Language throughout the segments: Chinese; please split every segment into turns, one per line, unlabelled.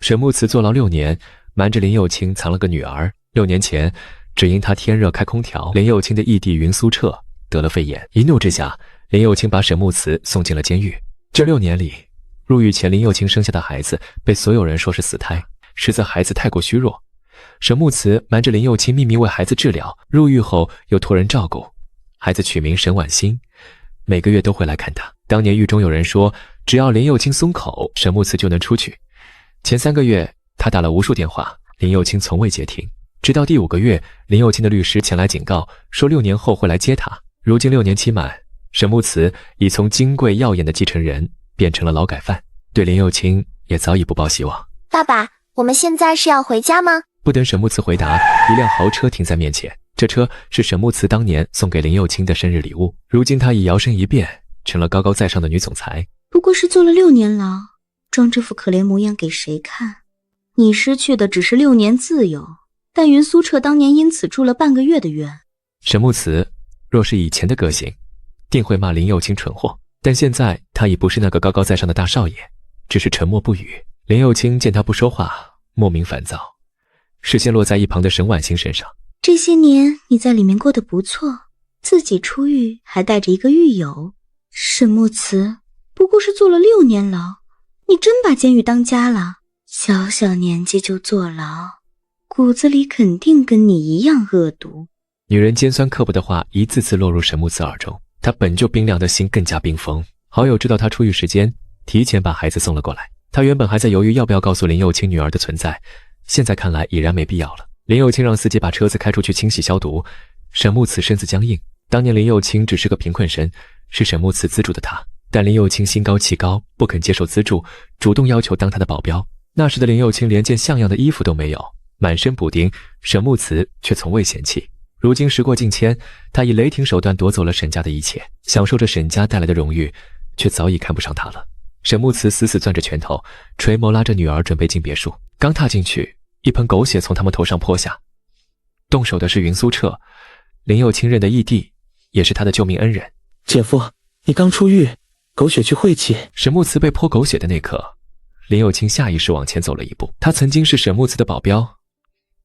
沈木慈坐牢6年，瞒着林幼卿藏了个女儿。6年前，只因他天热开空调，林幼卿的义弟云苏澈得了肺炎。一怒之下，林幼卿把沈木慈送进了监狱。这6年里，入狱前林幼卿生下的孩子被所有人说是死胎，实则孩子太过虚弱。沈木慈瞒着林幼卿秘密为孩子治疗，入狱后又托人照顾。孩子取名沈婉欣，每个月都会来看他。当年狱中有人说，只要林幼卿松口，沈木慈就能出去。前3个月，他打了无数电话，林幼卿从未接听。直到第5个月，林幼卿的律师前来警告，说6年后会来接他。如今6年期满，沈木慈已从金贵耀眼的继承人变成了劳改犯，对林幼卿也早已不抱希望。
爸爸，我们现在是要回家吗？
不等沈木慈回答，一辆豪车停在面前。这车是沈木慈当年送给林幼卿的生日礼物。如今她已摇身一变，成了高高在上的女总裁。
不过是坐了6年牢，装这副可怜模样给谁看？你失去的只是6年自由，但云苏澈当年因此住了半个月的院。
沈木慈若是以前的个性，定会骂林幼卿蠢货，但现在他已不是那个高高在上的大少爷，只是沉默不语。林幼卿见他不说话，莫名烦躁，视线落在一旁的沈婉欣身上。
这些年你在里面过得不错，自己出狱还带着一个狱友。沈木慈不过是坐了6年牢，你真把监狱当家了？小小年纪就坐牢，骨子里肯定跟你一样恶毒。
女人尖酸刻薄的话一次次落入沈木慈耳中，她本就冰凉的心更加冰封。好友知道她出狱时间，提前把孩子送了过来。她原本还在犹豫要不要告诉林幼卿女儿的存在，现在看来已然没必要了。林幼卿让司机把车子开出去清洗消毒，沈木慈身子僵硬。当年林幼卿只是个贫困生，是沈木慈资助的她，但林幼卿心高气高，不肯接受资助，主动要求当她的保镖。那时的林幼卿连件像样的衣服都没有，满身补丁，沈木慈却从未嫌弃。如今时过境迁，他以雷霆手段夺走了沈家的一切，享受着沈家带来的荣誉，却早已看不上他了。沈木慈死死攥着拳头，垂眸拉着女儿准备进别墅。刚踏进去，一盆狗血从他们头上泼下。动手的是云苏澈，林幼卿认的义弟，也是他的救命恩人。
姐夫，你刚出狱，狗血去晦气。
沈木慈被泼狗血的那刻，林幼卿下意识往前走了一步。他曾经是沈木慈的保镖，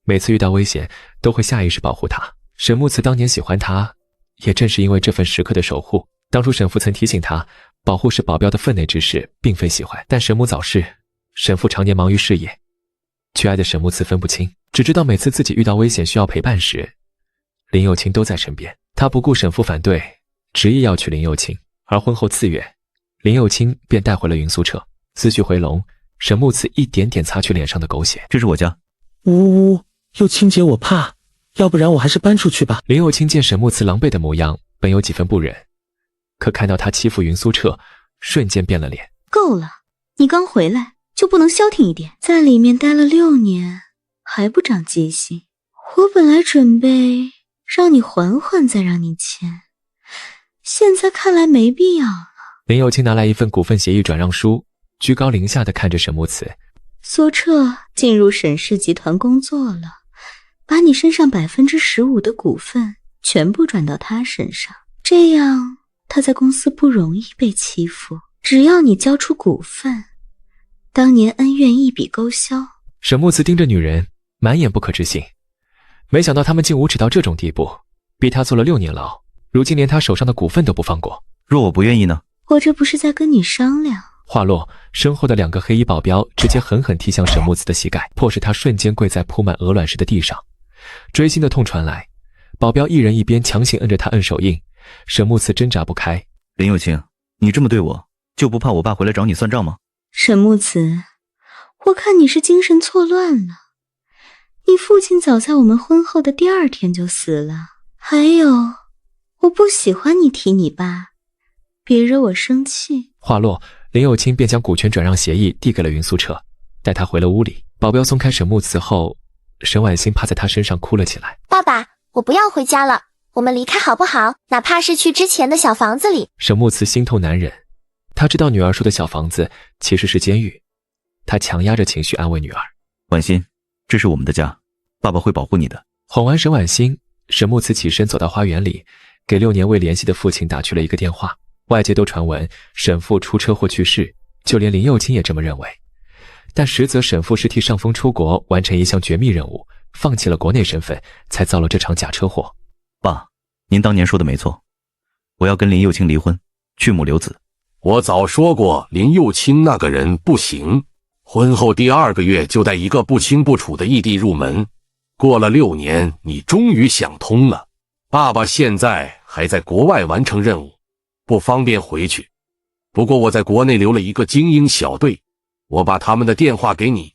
每次遇到危险都会下意识保护他。沈木慈当年喜欢他，也正是因为这份时刻的守护。当初沈父曾提醒他，保护是保镖的分内之事，并非喜欢。但沈母早逝，沈父常年忙于事业，却爱的沈木慈分不清，只知道每次自己遇到危险需要陪伴时，林幼卿都在身边。他不顾沈父反对，执意要娶林幼卿。而婚后次月，林幼卿便带回了云苏澈。思绪回笼，沈木慈一点点擦去脸上的狗血。
这是我家。呜呜，又清洁我怕，要不然我还是搬出去吧。
林幼卿见沈木慈狼狈的模样，本有几分不忍，可看到他欺负云苏澈，瞬间变了脸。
够了，你刚回来就不能消停一点？在里面待了6年，还不长记性？我本来准备让你缓缓再让你签，现在看来没必要了。
林幼卿拿来一份股份协议转让书，居高临下地看着沈木慈。
苏澈进入沈氏集团工作了，把你身上15%的股份全部转到他身上，这样他在公司不容易被欺负。只要你交出股份，当年恩怨一笔勾销。
沈木慈盯着女人，满眼不可置信，没想到他们竟无耻到这种地步，逼他坐了6年牢，如今连他手上的股份都不放过。
若我不愿意呢？
我这不是在跟你商量。
话落，身后的2个黑衣保镖直接狠狠踢向沈木慈的膝盖，迫使他瞬间跪在铺满鹅卵石的地上。锥心的痛传来，保镖一人一边强行摁着他摁手印，沈木慈挣扎不开。
林幼卿，你这么对我，就不怕我爸回来找你算账吗？
沈木慈，我看你是精神错乱了。你父亲早在我们婚后的第2天就死了。还有，我不喜欢你提你爸，别惹我生气。
话落，林幼卿便将股权转让协议递给了云苏澈，带他回了屋里。保镖松开沈木慈后，沈婉欣趴在他身上哭了起来。
爸爸，我不要回家了，我们离开好不好？哪怕是去之前的小房子里。
沈木慈心痛难忍，他知道女儿说的小房子其实是监狱，他强压着情绪安慰女儿。
婉欣，这是我们的家，爸爸会保护你的。
哄完沈婉欣，沈木慈起身走到花园里，给6年未联系的父亲打去了一个电话。外界都传闻沈父出车祸去世，就连林幼卿也这么认为。但实则沈父是替上峰出国完成一项绝密任务，放弃了国内身份，才遭了这场假车祸。
爸，您当年说的没错，我要跟林佑清离婚，去母留子。
我早说过林佑清那个人不行，婚后第2个月就带一个不清不楚的异地入门，过了6年，你终于想通了。爸爸现在还在国外完成任务，不方便回去。不过我在国内留了一个精英小队，我把他们的电话给你，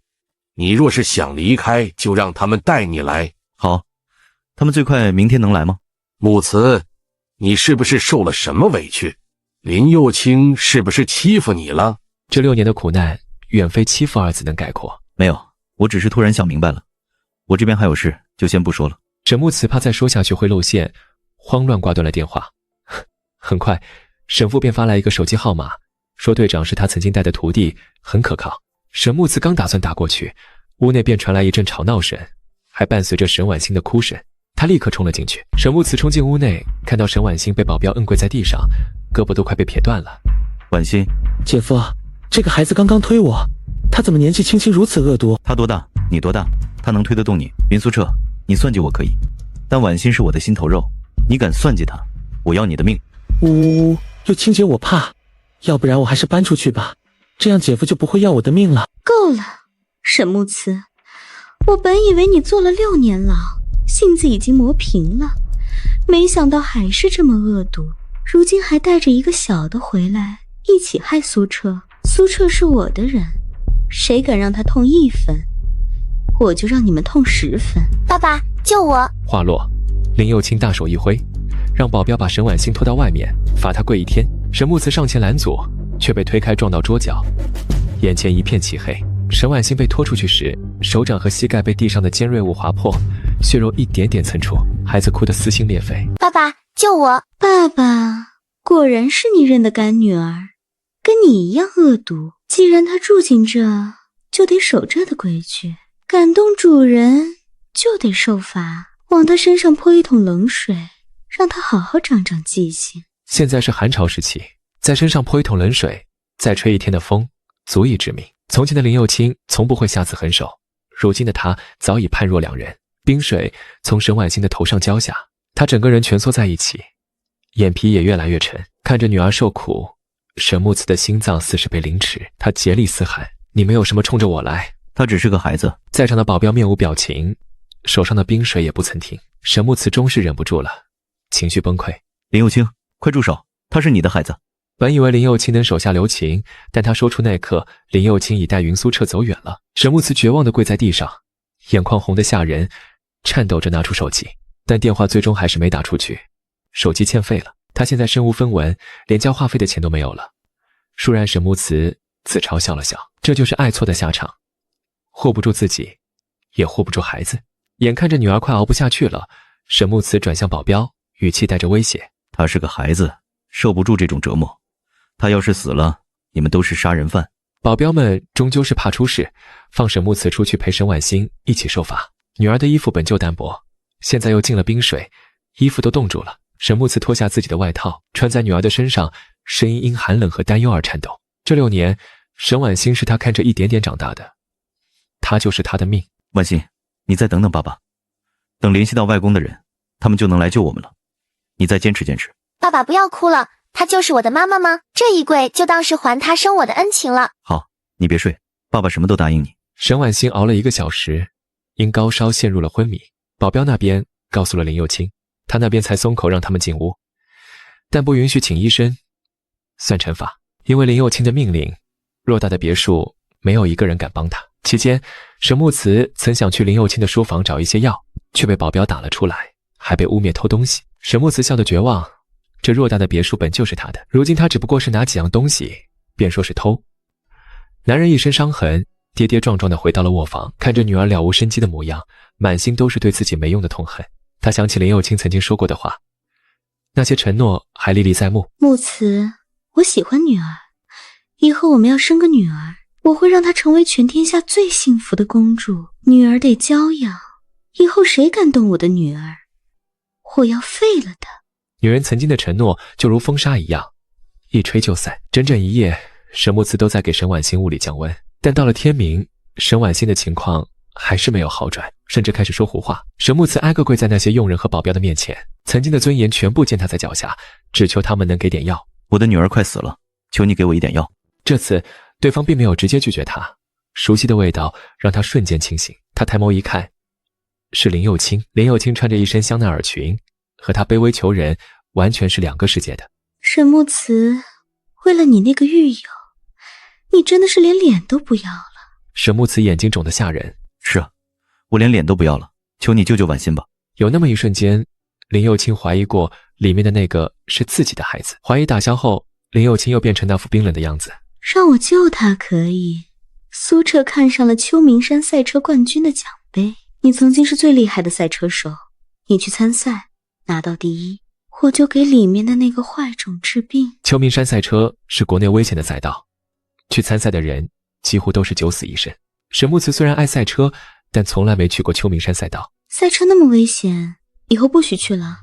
你若是想离开，就让他们带你来。
好，他们最快明天能来吗？
木慈，你是不是受了什么委屈？林佑清是不是欺负你了？
这6年的苦难，远非欺负2字能概括。
没有，我只是突然想明白了。我这边还有事，就先不说了。
沈木慈怕再说下去会露馅，慌乱挂断了电话。很快，沈父便发来一个手机号码，说队长是他曾经带的徒弟，很可靠。沈木慈刚打算打过去，屋内便传来一阵吵闹声，还伴随着沈婉欣的哭声。他立刻冲了进去。沈木慈冲进屋内，看到沈婉欣被保镖摁跪在地上，胳膊都快被撇断了。
婉欣，
姐夫，这个孩子刚刚推我，他怎么年纪轻轻如此恶毒？
他多大？你多大？他能推得动你？云苏澈，你算计我可以，但婉欣是我的心头肉，你敢算计他，我要你的命！
呜，又亲姐我怕，要不然我还是搬出去吧，这样姐夫就不会要我的命了。
够了，沈木慈，我本以为你坐了6年牢，性子已经磨平了，没想到还是这么恶毒，如今还带着一个小的回来，一起害苏澈。苏澈是我的人，谁敢让他痛1分，我就让你们痛10分。
爸爸，救我！
话落，林佑清大手一挥，让保镖把沈婉欣拖到外面，罚他跪1天。沈木慈上前拦阻，却被推开撞到桌角，眼前一片漆黑。沈婉欣被拖出去时，手掌和膝盖被地上的尖锐物划破，血肉一点点蹭出，孩子哭得撕心裂肺。
爸爸，救我！
爸爸，果然是你认的干女儿，跟你一样恶毒。既然她住进这，就得守这的规矩，感动主人就得受罚，往她身上泼1桶冷水，让她好好长长记性。
现在是寒潮时期，在身上泼1桶冷水，再吹1天的风，足以致命。从前的林佑清从不会下此狠手，如今的他早已判若两人。冰水从沈婉欣的头上浇下，他整个人蜷缩在一起，眼皮也越来越沉。看着女儿受苦，沈木慈的心脏似是被凌迟，他竭力嘶喊：你没有什么冲着我来！
他只是个孩子。
在场的保镖面无表情，手上的冰水也不曾停。沈木慈终是忍不住了，情绪崩溃。
林佑清，快住手，他是你的孩子。
本以为林佑清能手下留情，但他说出那刻，林佑清已带云苏澈走远了。沈木慈绝望地跪在地上，眼眶红得吓人，颤抖着拿出手机，但电话最终还是没打出去，手机欠费了。他现在身无分文，连交话费的钱都没有了。倏然沈木慈自嘲笑了笑，这就是爱错的下场，护不住自己，也护不住孩子。眼看着女儿快熬不下去了，沈木慈转向保镖，语气带着威胁：
他是个孩子，受不住这种折磨，他要是死了，你们都是杀人犯。
保镖们终究是怕出事，放沈木慈出去陪沈婉欣一起受罚。女儿的衣服本就单薄，现在又进了冰水，衣服都冻住了。沈木慈脱下自己的外套，穿在女儿的身上，声音因寒冷和担忧而颤抖。这6年，沈婉欣是他看着一点点长大的，她就是他的命。
婉欣，你再等等爸爸，等联系到外公的人，他们就能来救我们了。你再坚持坚持。
爸爸不要哭了，她就是我的妈妈吗？这一跪就当是还她生我的恩情了。
好，你别睡，爸爸什么都答应你。
沈婉欣熬了1个小时，因高烧陷入了昏迷。保镖那边告诉了林佑清，他那边才松口让他们进屋，但不允许请医生，算惩罚。因为林佑清的命令，偌大的别墅没有一个人敢帮他。期间，沈木慈曾想去林佑清的书房找一些药，却被保镖打了出来，还被污蔑偷东西。沈木慈笑得绝望，这偌大的别墅本就是他的，如今他只不过是拿几样东西，便说是偷。男人一身伤痕，跌跌撞撞地回到了卧房，看着女儿了无生机的模样，满心都是对自己没用的痛恨。他想起林佑清曾经说过的话，那些承诺还历历在目。
木慈，我喜欢女儿，以后我们要生个女儿，我会让她成为全天下最幸福的公主。女儿得娇养，以后谁敢动我的女儿，我要废了她。
女人曾经的承诺就如风沙一样，一吹就散。整整1夜，沈木慈都在给沈婉欣物理降温，但到了天明，沈婉欣的情况还是没有好转，甚至开始说胡话。沈木慈挨个跪在那些佣人和保镖的面前，曾经的尊严全部践踏在脚下，只求他们能给点药。
我的女儿快死了，求你给我一点药。
这次对方并没有直接拒绝他，熟悉的味道让他瞬间清醒。他抬眸一看，是林佑清。林佑清穿着一身香奈儿裙，和他卑微求人完全是两个世界的。
沈木慈，为了你那个狱友，你真的是连脸都不要了。
沈木慈眼睛肿得吓人。
是啊，我连脸都不要了，求你救救婉欣吧。
有那么一瞬间，林佑清怀疑过里面的那个是自己的孩子。怀疑打消后，林佑清又变成那副冰冷的样子。
让我救他可以。苏澈看上了秋名山赛车冠军的奖杯，你曾经是最厉害的赛车手，你去参赛拿到第一，我就给里面的那个坏种治病。
秋名山赛车是国内危险的赛道，去参赛的人几乎都是九死一生。沈木慈虽然爱赛车，但从来没去过秋名山赛道。
赛车那么危险，以后不许去了，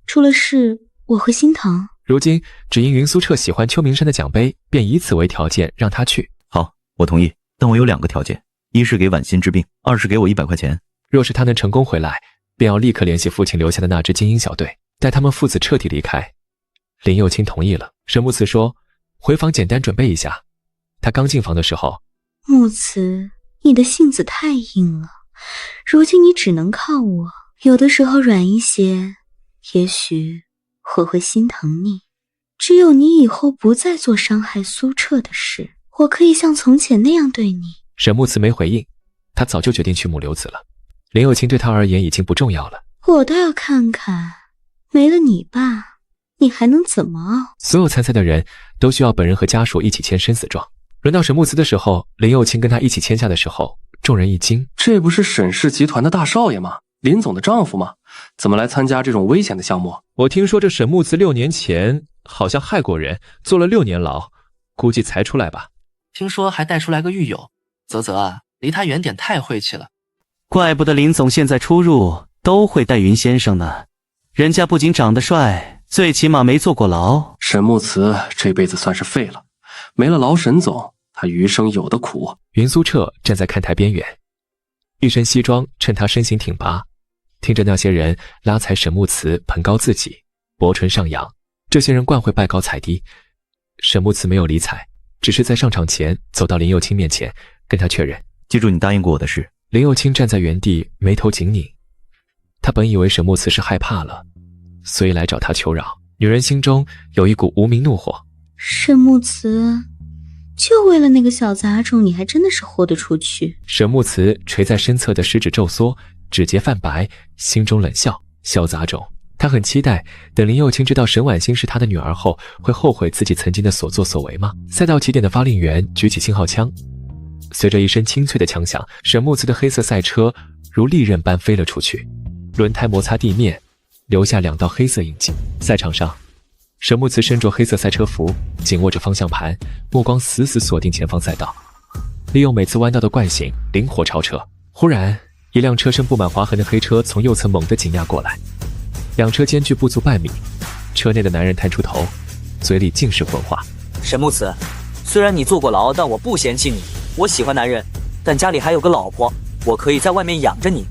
出了事我会心疼。
如今只因云苏澈喜欢秋名山的奖杯，便以此为条件让他去。
好，我同意，但我有2个条件，一是给婉欣治病，2是给我100块钱。
若是他能成功回来，便要立刻联系父亲留下的那支精英小队，带他们父子彻底离开。林佑清同意了。沈木慈说回房简单准备一下。他刚进房的时候，
木慈，你的性子太硬了，如今你只能靠我，有的时候软一些，也许我会心疼你。只有你以后不再做伤害苏澈的事，我可以像从前那样对你。
沈木慈没回应，他早就决定去母留子了。林佑清对他而言已经不重要了。
我倒要看看，没了你爸，你还能怎么熬？
所有参赛的人都需要本人和家属一起签生死状。轮到沈木慈的时候，林佑清跟他一起签下的时候，众人一惊，
这不是沈氏集团的大少爷吗？林总的丈夫吗？怎么来参加这种危险的项目？
我听说这沈木慈6年前好像害过人，坐了6年牢，估计才出来吧。
听说还带出来个狱友，泽泽啊，离他远点，太晦气了。
怪不得林总现在出入都会带云先生呢，人家不仅长得帅，最起码没坐过牢。
沈木慈这辈子算是废了，没了老沈总，他余生有的苦。
云苏澈站在看台边缘，一身西装衬他身形挺拔，听着那些人拉踩沈木慈，捧高自己，薄唇上扬。这些人惯会拜高踩低，沈木慈没有理睬，只是在上场前走到林佑清面前，跟他确认，
记住你答应过我的事。
林佑清站在原地，眉头紧拧。他本以为沈木慈是害怕了，所以来找他求饶。女人心中有一股无名怒火。
沈木慈，就为了那个小杂种，你还真的是豁得出去。
沈木慈垂在身侧的食指皱缩，指节泛白，心中冷笑。小杂种，他很期待等林佑清知道沈婉欣是他的女儿后，会后悔自己曾经的所作所为吗？赛道起点的发令员举起信号枪，随着一声清脆的枪响，沈木慈的黑色赛车如利刃般飞了出去，轮胎摩擦地面，留下2道黑色印记。赛场上，沈木慈身着黑色赛车服，紧握着方向盘，目光死死锁定前方赛道，利用每次弯道的惯性灵活超车。忽然，一辆车身布满划痕的黑车从右侧猛地紧压过来，两车间距不足半米，车内的男人探出头，嘴里尽是混话。
沈木慈，虽然你坐过牢，但我不嫌弃你，我喜欢男人，但家里还有个老婆，我可以在外面养着你。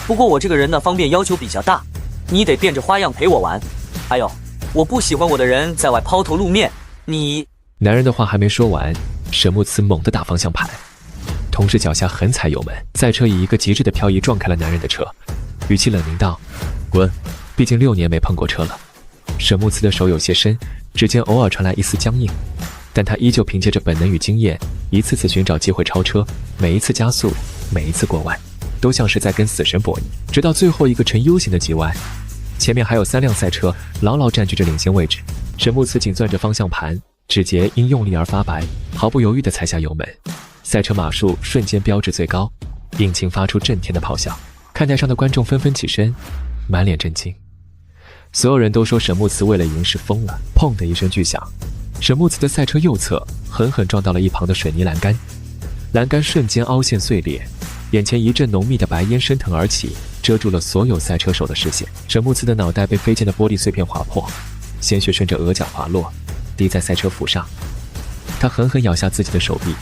不过我这个人呢，方便要求比较大，你得变着花样陪我玩。还有，我不喜欢我的人在外抛头露面，你……
男人的话还没说完，沈木慈猛地打方向盘，同时脚下狠踩油门，赛车以一个极致的漂移撞开了男人的车，语气冷凝道：“滚！”毕竟6年没碰过车了。沈木慈的手有些深，指尖偶尔传来一丝僵硬，但他依旧凭借着本能与经验，一次次寻找机会超车，每一次加速，每一次过弯，都像是在跟死神博弈。直到最后一个呈 U 型的急弯，前面还有3辆赛车牢牢占据着领先位置。沈木慈紧攥着方向盘，指节因用力而发白，毫不犹豫地踩下油门，赛车码数瞬间飙至最高，引擎发出震天的咆哮。看台上的观众纷纷起身，满脸震惊。所有人都说沈木慈为了赢是疯了。砰的一声巨响，沈木慈的赛车右侧狠狠撞到了一旁的水泥栏杆，栏杆瞬间凹陷碎裂，眼前一阵浓密的白烟升腾而起，遮住了所有赛车手的视线。沈木慈的脑袋被飞溅的玻璃碎片划破，鲜血顺着额角滑落，滴在赛车服上。他狠狠咬下自己的手臂，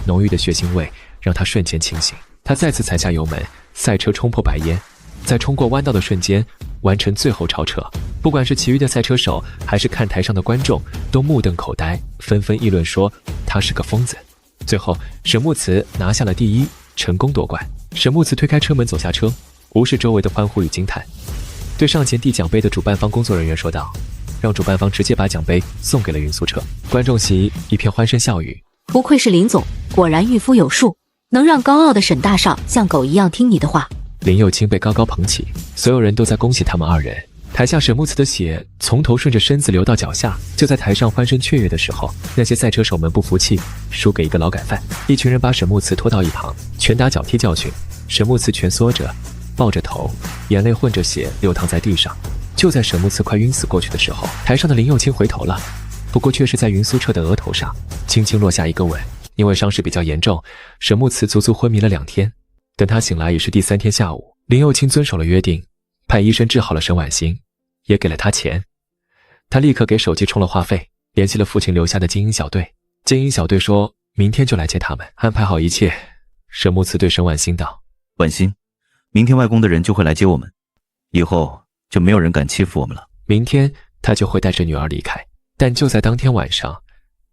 浓郁的血腥味让他瞬间清醒。他再次踩下油门，赛车冲破白烟，在冲过弯道的瞬间完成最后超车。不管是其余的赛车手，还是看台上的观众，都目瞪口呆，纷纷议论说他是个疯子。最后，沈木慈拿下了第一，成功夺冠。沈木慈推开车门走下车，无视周围的欢呼与惊叹，对上前递奖杯的主办方工作人员说道，让主办方直接把奖杯送给了云苏澈。观众席一片欢声笑语。
不愧是林总，果然御夫有术，能让高傲的沈大少像狗一样听你的话。
林佑清被高高捧起，所有人都在恭喜他们二人。台下沈木慈的血从头顺着身子流到脚下。就在台上欢声雀跃的时候，那些赛车手们不服气，输给一个劳改犯。一群人把沈木慈拖到一旁，拳打脚踢教训。沈木慈蜷缩着，抱着头，眼泪混着血流淌在地上。就在沈木慈快晕死过去的时候，台上的林佑清回头了，不过却是在云苏澈的额头上轻轻落下一个吻。因为伤势比较严重，沈木慈足足昏迷了2天。等他醒来已是第3天下午。林佑清遵守了约定，派医生治好了沈婉欣，也给了他钱。他立刻给手机充了话费，联系了父亲留下的精英小队。精英小队说明天就来接他们，安排好一切。沈木慈对沈婉欣道：
婉欣，明天外公的人就会来接我们，以后就没有人敢欺负我们了。
明天他就会带着女儿离开。但就在当天晚上，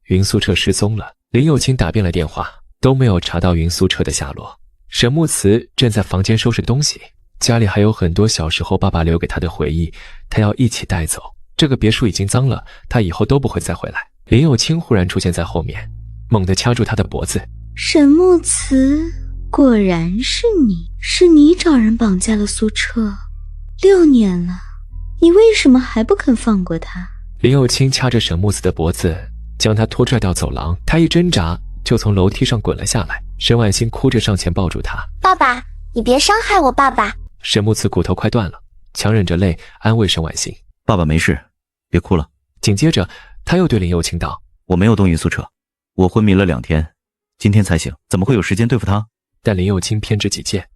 云苏澈失踪了。林佑清打遍了电话，都没有查到云苏澈的下落。沈木慈正在房间收拾东西，家里还有很多小时候爸爸留给他的回忆，他要一起带走。这个别墅已经脏了，他以后都不会再回来。林佑清忽然出现在后面，猛地掐住他的脖子。
沈木慈，果然是你，是你找人绑架了苏澈，6年了，你为什么还不肯放过他？
林佑清掐着沈木慈的脖子，将他拖拽到走廊，他一挣扎就从楼梯上滚了下来。沈婉欣哭着上前抱住他：
爸爸，你别伤害我爸爸。
沈木慈骨头快断了，强忍着泪安慰沈婉欣：
爸爸没事，别哭了。
紧接着他又对林佑清道：
我没有动云苏澈，我昏迷了2天，今天才醒，怎么会有时间对付他？
但林佑清偏执己见：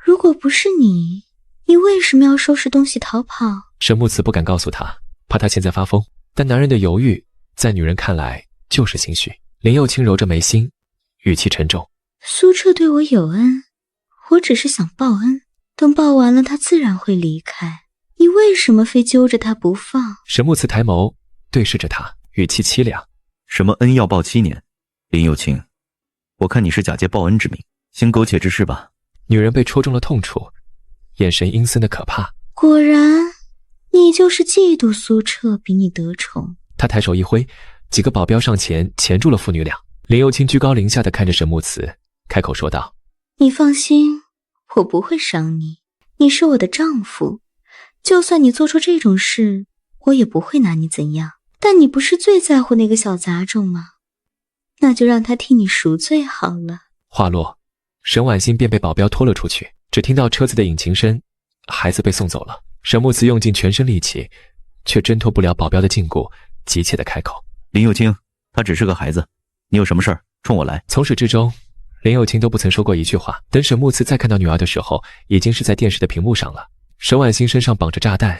如果不是你，你为什么要收拾东西逃跑？
沈木慈不敢告诉他，怕他现在发疯。但男人的犹豫在女人看来就是心虚。林佑清揉着眉心，语气沉重：
苏澈对我有恩，我只是想报恩，等报完了他自然会离开，你为什么非揪着他不放？
沈木慈抬眸对视着他，语气凄凉：
什么恩要报7年？林佑清，我看你是假借报恩之名，行苟且之事吧。
女人被戳中了痛处，眼神阴森的可怕。
果然你就是嫉妒苏澈比你得宠。
他抬手一挥，几个保镖上前钳住了父女俩。林佑清居高临下的看着沈木慈，开口说道：
你放心，我不会伤你，你是我的丈夫，就算你做出这种事，我也不会拿你怎样。但你不是最在乎那个小杂种吗？那就让他替你赎罪好了。
话落，沈婉欣便被保镖拖了出去，只听到车子的引擎声，孩子被送走了。沈木慈用尽全身力气，却挣脱不了保镖的禁锢，急切地开口：
林佑清，他只是个孩子，你有什么事儿冲我来。
从始至终，林佑清都不曾说过一句话。等沈木慈再看到女儿的时候，已经是在电视的屏幕上了。沈婉欣身上绑着炸弹，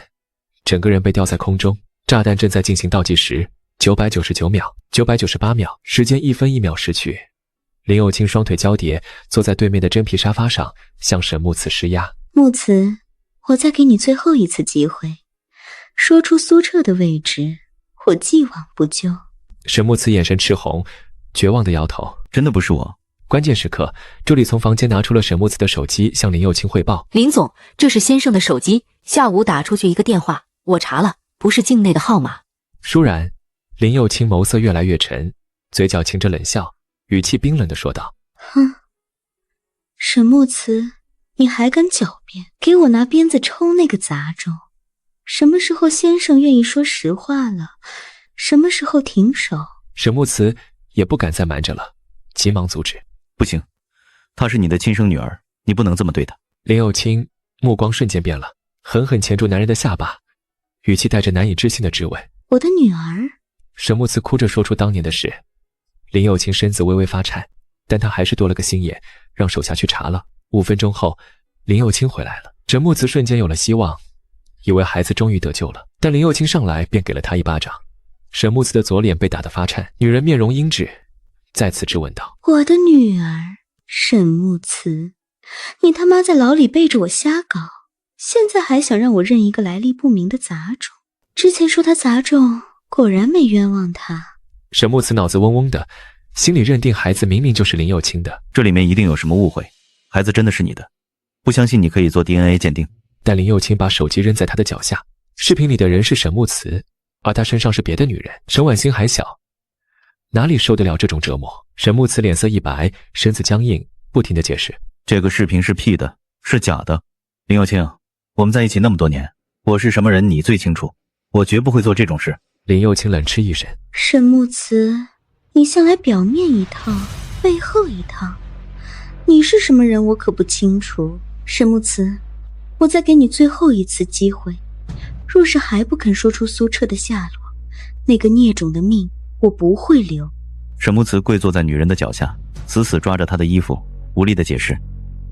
整个人被吊在空中，炸弹正在进行倒计时，999秒，998秒，时间1分1秒逝去。林佑清双腿交叠，坐在对面的真皮沙发上，向沈木慈施压。
木慈，我再给你最后一次机会，说出苏澈的位置，我既往不咎。
沈木慈眼神赤红，绝望地摇头：
真的不是我。
关键时刻，助理从房间拿出了沈木慈的手机，向林佑清汇报：
林总，这是先生的手机，下午打出去一个电话，我查了，不是境内的号码。
倏然，林佑清眸色越来越沉，嘴角噙着冷笑，语气冰冷地说道：
哼，沈木慈，你还敢狡辩，给我拿鞭子抽那个杂种。什么时候先生愿意说实话了？什么时候停手？
沈木慈也不敢再瞒着了，急忙阻止：
不行，她是你的亲生女儿，你不能这么对她。
林佑清目光瞬间变了，狠狠钳住男人的下巴，语气带着难以置信的质问：
我的女儿？
沈木慈哭着说出当年的事。林佑清身子微微发颤，但他还是多了个心眼，让手下去查了。5分钟后，林佑清回来了。沈木慈瞬间有了希望，以为孩子终于得救了，但林佑清上来便给了他一巴掌。沈木慈的左脸被打得发颤，女人面容阴鸷，再次质问道：“
我的女儿沈木慈，你他妈在牢里背着我瞎搞，现在还想让我认一个来历不明的杂种？之前说他杂种，果然没冤枉他。”
沈木慈脑子嗡嗡的，心里认定孩子明明就是林佑清的，
这里面一定有什么误会，孩子真的是你的，不相信你可以做 DNA 鉴定。
但林佑清把手机扔在他的脚下，视频里的人是沈木慈，而他身上是别的女人。沈婉欣还小，哪里受得了这种折磨？沈木慈脸色一白，身子僵硬，不停地解释：“
这个视频是 P 的，是假的。林佑清，我们在一起那么多年，我是什么人你最清楚，我绝不会做这种事。”
林佑清冷嗤一声：“
沈木慈，你向来表面一套，背后一套，你是什么人我可不清楚。沈木慈，我再给你最后一次机会，若是还不肯说出苏澈的下落，那个孽种的命我不会留。”
沈木慈跪坐在女人的脚下，死死抓着她的衣服，无力地解释：“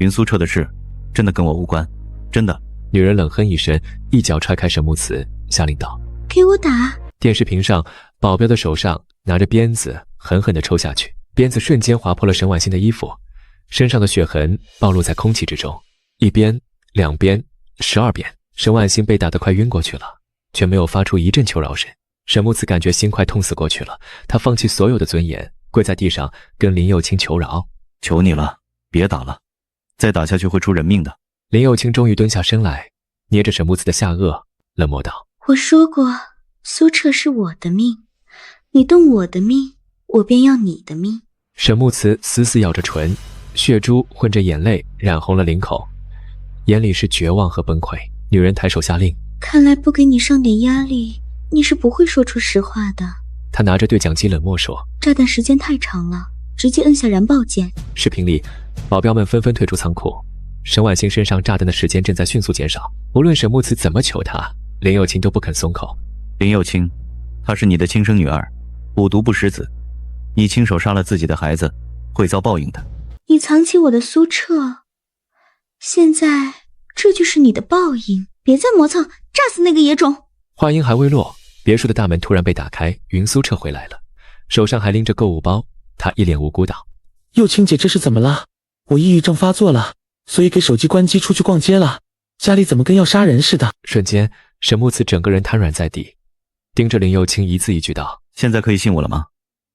云苏澈的事真的跟我无关，真的。”
女人冷哼一声，一脚踹开沈木慈，下令道：“
给我打！”
电视屏上，保镖的手上拿着鞭子，狠狠地抽下去，鞭子瞬间划破了沈婉欣的衣服，身上的血痕暴露在空气之中，一鞭、两鞭、12鞭，沈婉欣被打得快晕过去了，却没有发出一阵求饶声。沈木慈感觉心快痛死过去了，他放弃所有的尊严，跪在地上跟林佑清求饶：“
求你了，别打了，再打下去会出人命的。”
林佑清终于蹲下身来，捏着沈木慈的下颚，冷漠道：“
我说过，苏澈是我的命，你动我的命，我便要你的命。”
沈木慈死死咬着唇，血珠混着眼泪染红了领口，眼里是绝望和崩溃。女人抬手下令：“
看来不给你上点压力，你是不会说出实话的。”
她拿着对讲机冷漠说：“
炸弹时间太长了，直接摁下燃爆键。”
视频里，保镖们纷纷退出仓库。沈婉欣身上炸弹的时间正在迅速减少，无论沈木慈怎么求她，林佑清都不肯松口。
林佑清，她是你的亲生女儿，五毒不食子，你亲手杀了自己的孩子，会遭报应的。
你藏起我的苏澈，现在这就是你的报应。别再磨蹭，炸死那个野种！
话音还未落，别墅的大门突然被打开，云苏澈回来了，手上还拎着购物包。她一脸无辜道：“
佑清姐，这是怎么了？我抑郁症发作了，所以给手机关机出去逛街了。家里怎么跟要杀人似的？”
瞬间，沈木慈整个人瘫软在地，盯着林佑清一字一句道：“
现在可以信我了吗？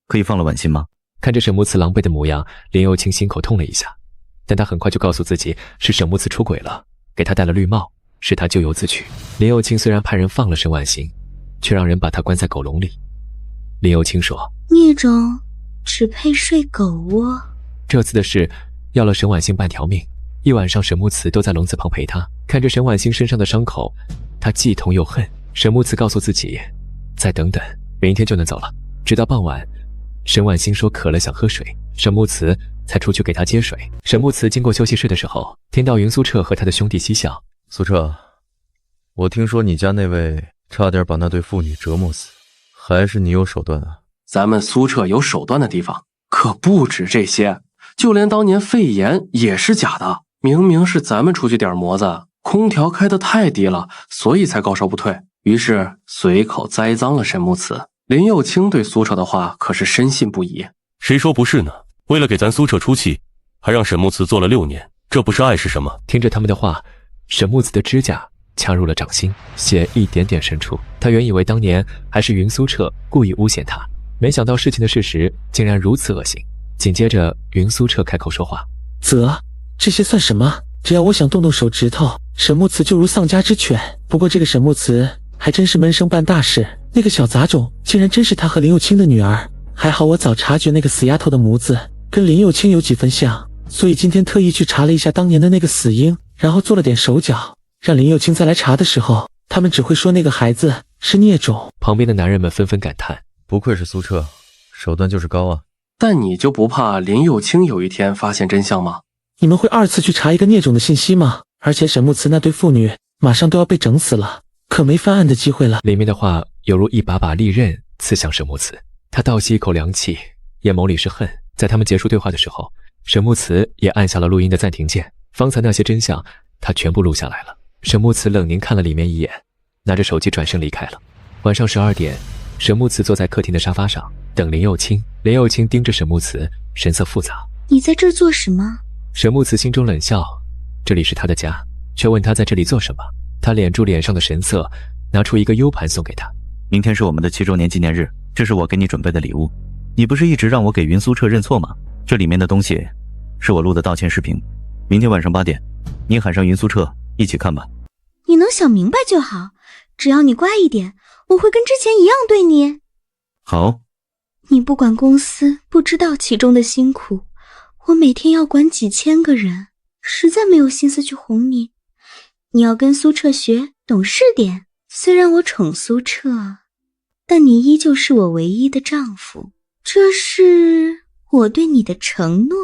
可以放了婉欣吗？”
看着沈木慈狼狈的模样，林佑清心口痛了一下，但他很快就告诉自己是沈木慈出轨了，给他戴了绿帽，是他咎由自取。林佑清虽然派人放了沈婉欣，却让人把他关在狗笼里。林佑清说：“
孽种只配睡狗窝。”
这次的事要了沈婉欣半条命。一晚上，沈木慈都在笼子旁陪她，看着沈婉欣身上的伤口，他既痛又恨。沈木慈告诉自己，再等等，明天就能走了。直到傍晚，沈婉欣说渴了想喝水，沈木慈才出去给她接水。沈木慈经过休息室的时候，听到云苏澈和他的兄弟嬉笑。
苏澈，我听说你家那位差点把那对父女折磨死，还是你有手段啊？
咱们苏澈有手段的地方可不止这些，就连当年肺炎也是假的。明明是咱们出去点模子，空调开得太低了，所以才高烧不退，于是随口栽赃了沈木慈。林佑清对苏澈的话可是深信不疑。
谁说不是呢？为了给咱苏澈出气，还让沈木慈做了6年，这不是爱是什么？
听着他们的话，沈木慈的指甲掐入了掌心，血一点点渗出。他原以为当年还是云苏澈故意诬陷他，没想到事情的事实竟然如此恶心。紧接着，云苏澈开口说话：“
这些算什么？只要我想动动手指头，沈木慈就如丧家之犬。不过这个沈木慈还真是闷声办大事，那个小杂种竟然真是他和林佑清的女儿。还好我早察觉那个死丫头的模子跟林佑清有几分像，所以今天特意去查了一下当年的那个死因，然后做了点手脚，让林佑清再来查的时候，他们只会说那个孩子是孽种。”
旁边的男人们纷纷感叹：“
不愧是苏澈，手段就是高啊。”
但你就不怕林佑清有一天发现真相吗？
你们会2次去查一个孽种的信息吗？而且沈木慈那对父女马上都要被整死了，可没翻案的机会了。
里面的话犹如一把把利刃刺向沈木慈，他倒吸一口凉气，眼眸里是恨。在他们结束对话的时候，沈木慈也按下了录音的暂停键，方才那些真相他全部录下来了。沈木慈冷凝看了里面一眼，拿着手机转身离开了。晚上12点，沈木慈坐在客厅的沙发上，等林佑清。林佑清盯着沈木慈，神色复杂。
你在这儿做什么？
沈木慈心中冷笑，这里是他的家，却问他在这里做什么。他敛住脸上的神色，拿出一个 U 盘送给他。
明天是我们的7周年纪念日，这是我给你准备的礼物。你不是一直让我给云苏澈认错吗？这里面的东西是我录的道歉视频，明天晚上8点，你喊上云苏澈一起看吧。
你能想明白就好，只要你乖一点，我会跟之前一样对你。
好。
你不管公司，不知道其中的辛苦，我每天要管几千个人，实在没有心思去哄你。你要跟苏澈学，懂事点。虽然我宠苏澈，但你依旧是我唯一的丈夫，这是我对你的承诺。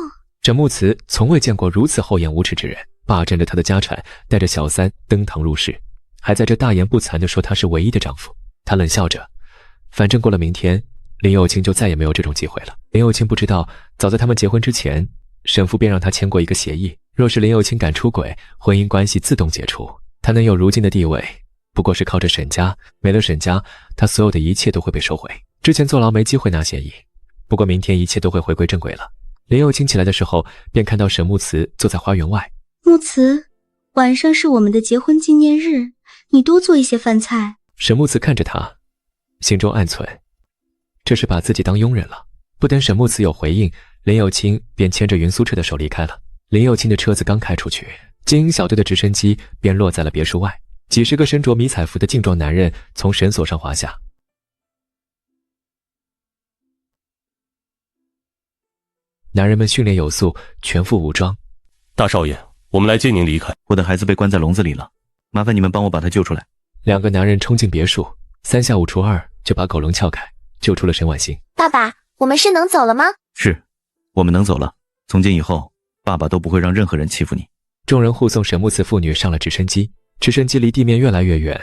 沈木慈从未见过如此厚颜无耻之人，霸占着他的家产，带着小三登堂入室，还在这大言不惭地说他是唯一的丈夫。他冷笑着，反正过了明天，林佑清就再也没有这种机会了。林佑清不知道，早在他们结婚之前，沈父便让他签过一个协议，若是林佑清敢出轨，婚姻关系自动解除。他能有如今的地位，不过是靠着沈家，没了沈家，他所有的一切都会被收回。之前坐牢没机会拿协议，不过明天一切都会回归正轨了。林佑清起来的时候，便看到沈木慈坐在花园外。
木慈，晚上是我们的结婚纪念日，你多做一些饭菜。
沈木慈看着他，心中暗忖，这是把自己当佣人了。不等沈木慈有回应，林佑清便牵着云苏澈的手离开了。林佑清的车子刚开出去，精英小队的直升机便落在了别墅外，几十个身着迷彩服的劲壮男人从绳索上滑下。男人们训练有素，全副武装。
大少爷，我们来接您离开。
我的孩子被关在笼子里了，麻烦你们帮我把他救出来。
2个男人冲进别墅，3下5除2就把狗笼撬开，救出了沈婉欣。
爸爸，我们是能走了吗？
是，我们能走了。从今以后，爸爸都不会让任何人欺负你。
众人护送沈木慈父女上了直升机，直升机离地面越来越远。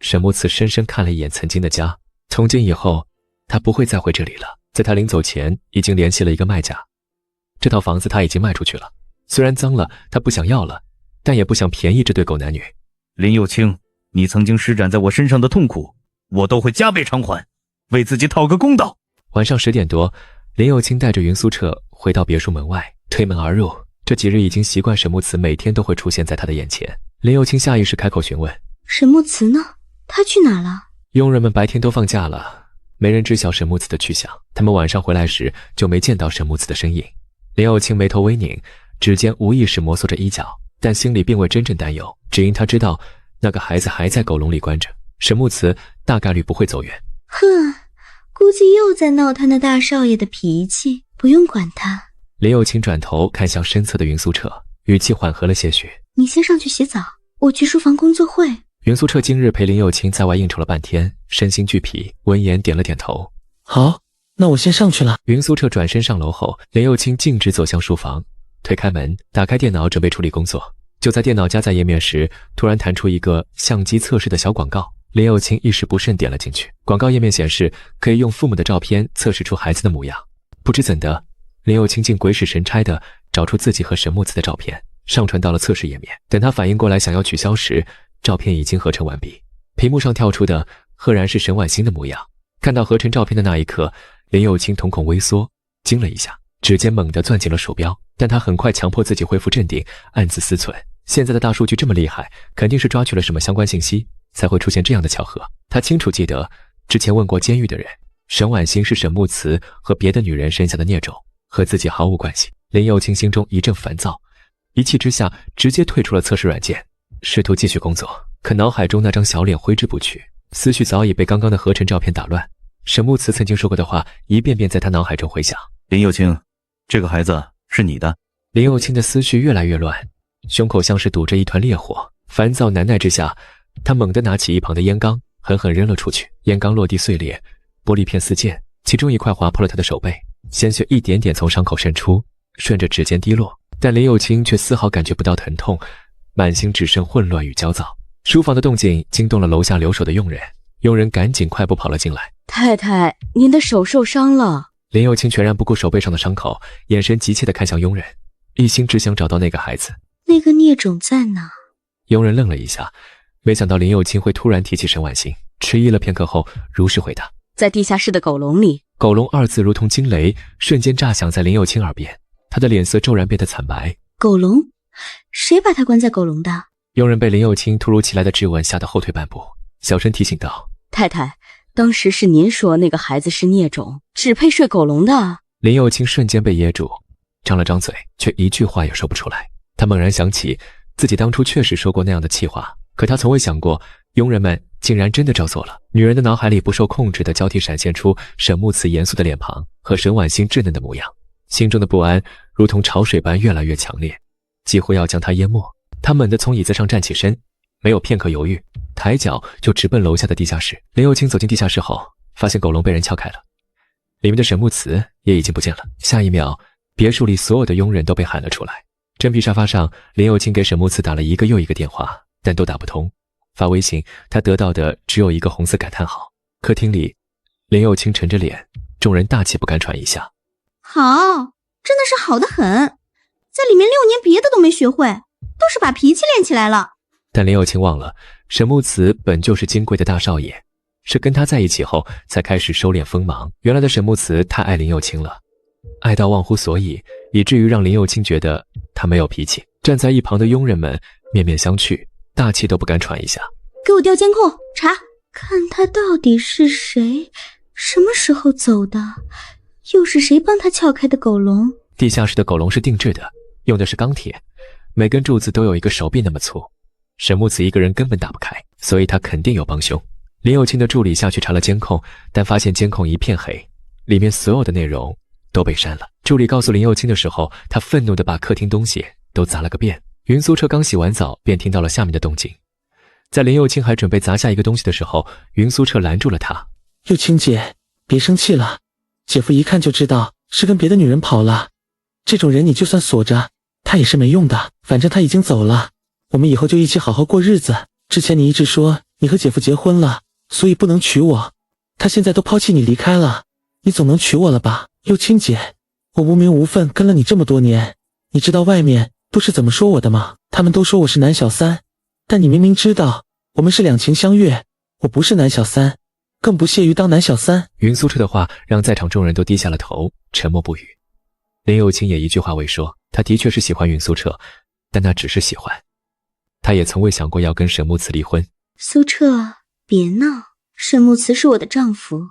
沈木慈深深看了一眼曾经的家，从今以后，他不会再回这里了。在他临走前，已经联系了一个卖家，这套房子他已经卖出去了。虽然脏了，他不想要了，但也不想便宜这对狗男女。
林佑清，你曾经施展在我身上的痛苦，我都会加倍偿还，为自己讨个公道。
晚上10点多，林佑清带着云苏澈回到别墅门外，推门而入。这几日已经习惯沈木慈每天都会出现在他的眼前。林佑清下意识开口询问：
沈木慈呢？他去哪了？
佣人们白天都放假了，没人知晓沈木慈的去向。他们晚上回来时就没见到沈木慈的身影。林佑清眉头微拧，指尖无意识摩挲着衣角，但心里并未真正担忧，只因他知道那个孩子还在狗笼里关着，沈木慈大概率不会走远。
哼，估计又在闹他那大少爷的脾气，不用管他。
林佑清转头看向身侧的云苏澈，语气缓和了些许。
你先上去洗澡，我去书房工作会。
云苏澈今日陪林佑清在外应酬了半天，身心俱疲，闻言点了点头。
好，那我先上去了。
云苏澈转身上楼后，林佑清径直走向书房，推开门，打开电脑准备处理工作。就在电脑加载页面时，突然弹出一个相机测试的小广告。林佑清一时不慎点了进去，广告页面显示可以用父母的照片测试出孩子的模样。不知怎的，林佑清竟鬼使神差地找出自己和沈木慈的照片，上传到了测试页面。等他反应过来想要取消时，照片已经合成完毕，屏幕上跳出的赫然是沈婉欣的模样。看到合成照片的那一刻，林佑清瞳孔微缩，惊了一下，指尖猛地攥紧了鼠标，但他很快强迫自己恢复镇定，暗自思忖，现在的大数据这么厉害，肯定是抓取了什么相关信息，才会出现这样的巧合。他清楚记得之前问过监狱的人，沈婉欣是沈木慈和别的女人生下的孽种，和自己毫无关系。林佑清心中一阵烦躁，一气之下直接退出了测试软件，试图继续工作，可脑海中那张小脸挥之不去，思绪早已被刚刚的合成照片打乱。沈木慈曾经说过的话一遍遍在他脑海中回响。
林佑清，这个孩子是你的。
林佑清的思绪越来越乱，胸口像是堵着一团烈火，烦躁难耐之下，他猛地拿起一旁的烟缸，狠狠扔了出去。烟缸落地碎裂，玻璃片四溅，其中一块划破了他的手背，鲜血一点点从伤口渗出，顺着指尖滴落。但林佑清却丝毫感觉不到疼痛，满心只剩混乱与焦躁。书房的动静惊动了楼下留守的佣人，佣人赶紧快步跑了进来。
太太，您的手受伤了。
林佑清全然不顾手背上的伤口，眼神急切地看向佣人，一心只想找到那个孩子。
那个孽种在哪？
佣人愣了一下，没想到林佑清会突然提起沈婉欣，迟疑了片刻后如实回答：
在地下室的狗笼里。
狗笼二字如同惊雷，瞬间炸响在林有清耳边，他的脸色骤然变得惨白。
狗笼？谁把他关在狗笼的？
佣人被林有清突如其来的质问吓得后退半步，小声提醒道：
太太，当时是您说那个孩子是孽种，只配睡狗笼的。
林有清瞬间被噎住，张了张嘴，却一句话也说不出来。他猛然想起自己当初确实说过那样的气话，可他从未想过佣人们竟然真的照做了。女人的脑海里不受控制的交替闪现出沈木慈严肃的脸庞和沈婉欣稚嫩的模样，心中的不安如同潮水般越来越强烈，几乎要将他淹没。他猛地从椅子上站起身，没有片刻犹豫，抬脚就直奔楼下的地下室。林有清走进地下室后，发现狗笼被人撬开了，里面的沈木慈也已经不见了。下一秒，别墅里所有的佣人都被喊了出来。真皮沙发上，林有清给沈木慈打了一个又一个电话，但都打不通。发微信，他得到的只有一个红色感叹号。客厅里，林有清沉着脸，众人大气不敢喘一下。
好，真的是好得很，在里面6年别的都没学会，都是把脾气练起来了。
但林有清忘了，沈木慈本就是金贵的大少爷，是跟他在一起后才开始收敛锋芒。原来的沈木慈太爱林有清了，爱到忘乎所以，以至于让林有清觉得他没有脾气。站在一旁的佣人们面面相觑，大气都不敢喘一下。
给我调监控查，看他到底是谁，什么时候走的，又是谁帮他撬开的狗笼。
地下室的狗笼是定制的，用的是钢铁，每根柱子都有一个手臂那么粗，沈木慈一个人根本打不开，所以他肯定有帮凶。林有清的助理下去查了监控，但发现监控一片黑，里面所有的内容都被删了。助理告诉林有清的时候，他愤怒地把客厅东西都砸了个遍。云苏澈刚洗完澡，便听到了下面的动静。在林有清还准备砸下一个东西的时候，云苏澈拦住了他。
有清姐，别生气了，姐夫一看就知道是跟别的女人跑了。这种人你就算锁着，他也是没用的，反正他已经走了，我们以后就一起好好过日子。之前你一直说你和姐夫结婚了，所以不能娶我，他现在都抛弃你离开了，你总能娶我了吧？有清姐，我无名无分跟了你这么多年，你知道外面都是怎么说我的吗？他们都说我是男小三，但你明明知道我们是两情相悦，我不是男小三，更不屑于当男小三。
云苏澈的话让在场众人都低下了头，沉默不语。林有清也一句话未说，他的确是喜欢云苏澈，但那只是喜欢，他也从未想过要跟沈木慈离婚。
苏澈，别闹，沈木慈是我的丈夫，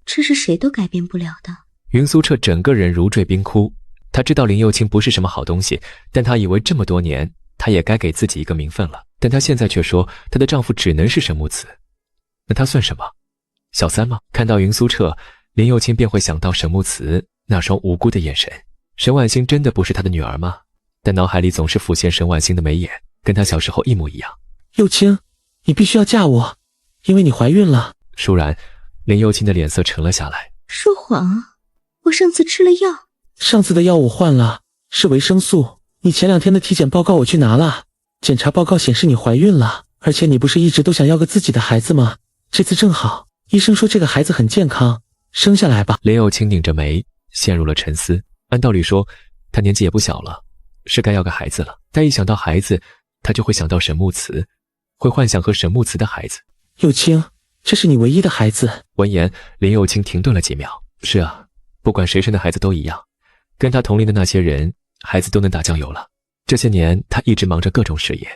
这是谁都改变不了的。
云苏澈整个人如坠冰窟，他知道林有清不是什么好东西，但他以为这么多年他也该给自己一个名分了，但他现在却说她的丈夫只能是沈木慈，那他算什么？小三吗？看到云苏澈，林有清便会想到沈木慈那双无辜的眼神。沈婉欣真的不是他的女儿吗？但脑海里总是浮现沈婉欣的眉眼，跟他小时候一模一样。
有清，你必须要嫁我，因为你怀孕了。
倏然，林有清的脸色沉了下来。
说谎，我上次吃了药。
上次的药我换了，是维生素。你前2天的体检报告我去拿了，检查报告显示你怀孕了，而且你不是一直都想要个自己的孩子吗？这次正好，医生说这个孩子很健康，生下来吧。
林有清拧着眉，陷入了沉思。按道理说，他年纪也不小了，是该要个孩子了，但一想到孩子，他就会想到沈木慈，会幻想和沈木慈的孩子。
有清，这是你唯一的孩子。
闻言，林有清停顿了几秒。是啊，不管谁生的孩子都一样，跟他同龄的那些人，孩子都能打酱油了。这些年他一直忙着各种事业，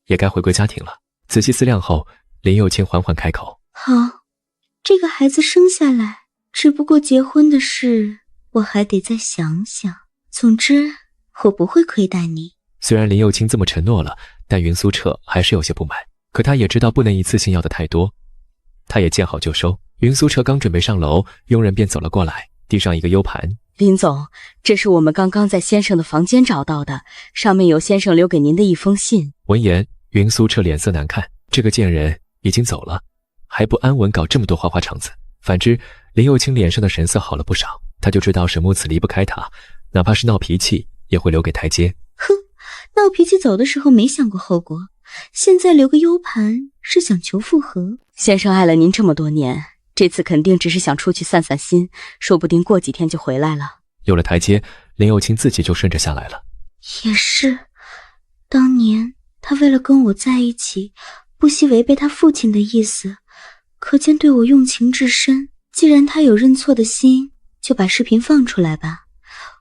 也该回归家庭了。仔细思量后，林有清缓缓开口：
好，这个孩子生下来，只不过结婚的事我还得再想想。总之，我不会亏待你。
虽然林有清这么承诺了，但云苏澈还是有些不满。可他也知道不能一次性要的太多，他也见好就收。云苏澈刚准备上楼，佣人便走了过来，递上一个 U 盘。
林总，这是我们刚刚在先生的房间找到的，上面有先生留给您的一封信。
闻言，云苏澈脸色难看，这个贱人已经走了，还不安稳搞这么多花花肠子。反之，林有清脸上的神色好了不少，他就知道沈木慈离不开他，哪怕是闹脾气也会留给台阶。
哼，闹脾气走的时候没想过后果，现在留个 U 盘是想求复合。
先生爱了您这么多年，这次肯定只是想出去散散心，说不定过几天就回来了。
有了台阶，林有清自己就顺着下来了。
也是，当年他为了跟我在一起，不惜违背他父亲的意思，可见对我用情至深。既然他有认错的心，就把视频放出来吧。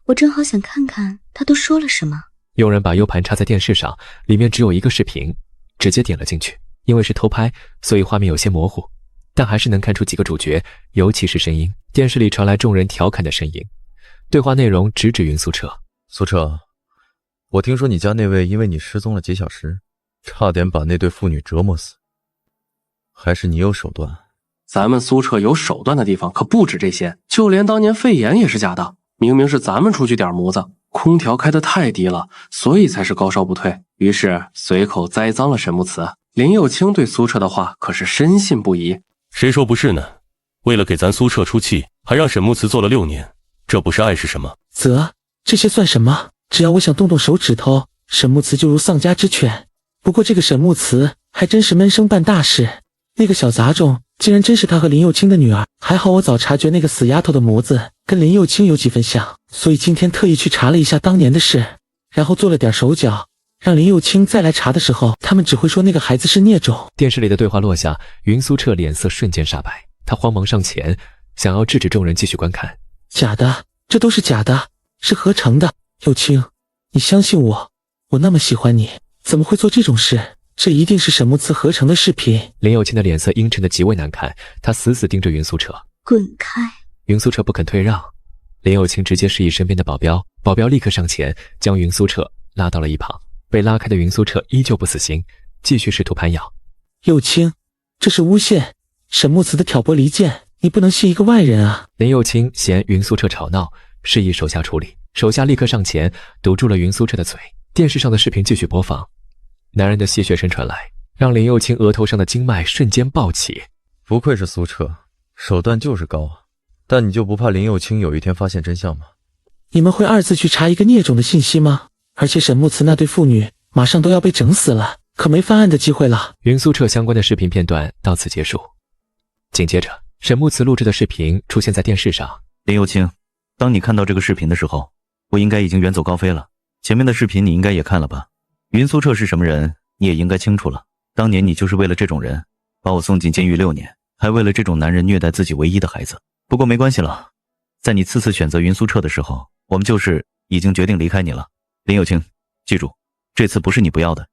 我正好想看看他都说了什么。
佣人把 U 盘插在电视上，里面只有一个视频，直接点了进去。因为是偷拍，所以画面有些模糊，但还是能看出几个主角，尤其是声音。电视里传来众人调侃的声音，对话内容直指云苏澈。
苏澈，我听说你家那位因为你失踪了几小时，差点把那对父女折磨死，还是你有手段？
咱们苏澈有手段的地方可不止这些，就连当年肺炎也是假的，明明是咱们出去点模子，空调开得太低了，所以才是高烧不退。于是随口栽赃了沈木慈。林佑清对苏澈的话可是深信不疑。
谁说不是呢？为了给咱苏澈出气，还让沈木慈做了6年，这不是爱是什么？
这些算什么？只要我想动动手指头，沈木慈就如丧家之犬。不过这个沈木慈还真是闷声办大事，那个小杂种竟然真是他和林佑清的女儿。还好我早察觉那个死丫头的模子跟林佑清有几分像，所以今天特意去查了一下当年的事，然后做了点手脚，让林佑清再来查的时候，他们只会说那个孩子是孽种。
电视里的对话落下，云苏澈脸色瞬间煞白，他慌忙上前，想要制止众人继续观看。
假的，这都是假的，是合成的。佑清，你相信我，我那么喜欢你，怎么会做这种事？这一定是沈木慈合成的视频。
林佑清的脸色阴沉的极为难看，他死死盯着云苏澈。
滚开！
云苏澈不肯退让，林佑清直接示意身边的保镖，保镖立刻上前将云苏澈拉到了一旁。被拉开的云苏澈依旧不死心，继续试图攀咬。
佑清，这是诬陷，沈木慈的挑拨离间，你不能信一个外人啊！
林佑清嫌云苏澈吵闹，示意手下处理。手下立刻上前堵住了云苏澈的嘴。电视上的视频继续播放，男人的戏谑声传来，让林佑清额头上的经脉瞬间暴起。
不愧是苏澈，手段就是高啊！但你就不怕林佑清有一天发现真相吗？
你们会2次去查一个孽种的信息吗？而且沈木慈那对父女马上都要被整死了，可没翻案的机会了。
云苏澈相关的视频片段到此结束。紧接着，沈木慈录制的视频出现在电视上。
林佑清，当你看到这个视频的时候，我应该已经远走高飞了。前面的视频你应该也看了吧？云苏澈是什么人，你也应该清楚了。当年你就是为了这种人，把我送进监狱6年，还为了这种男人虐待自己唯一的孩子。不过没关系了，在你次次选择云苏澈的时候，我们就是已经决定离开你了。林佑清，记住，这次不是你不要的，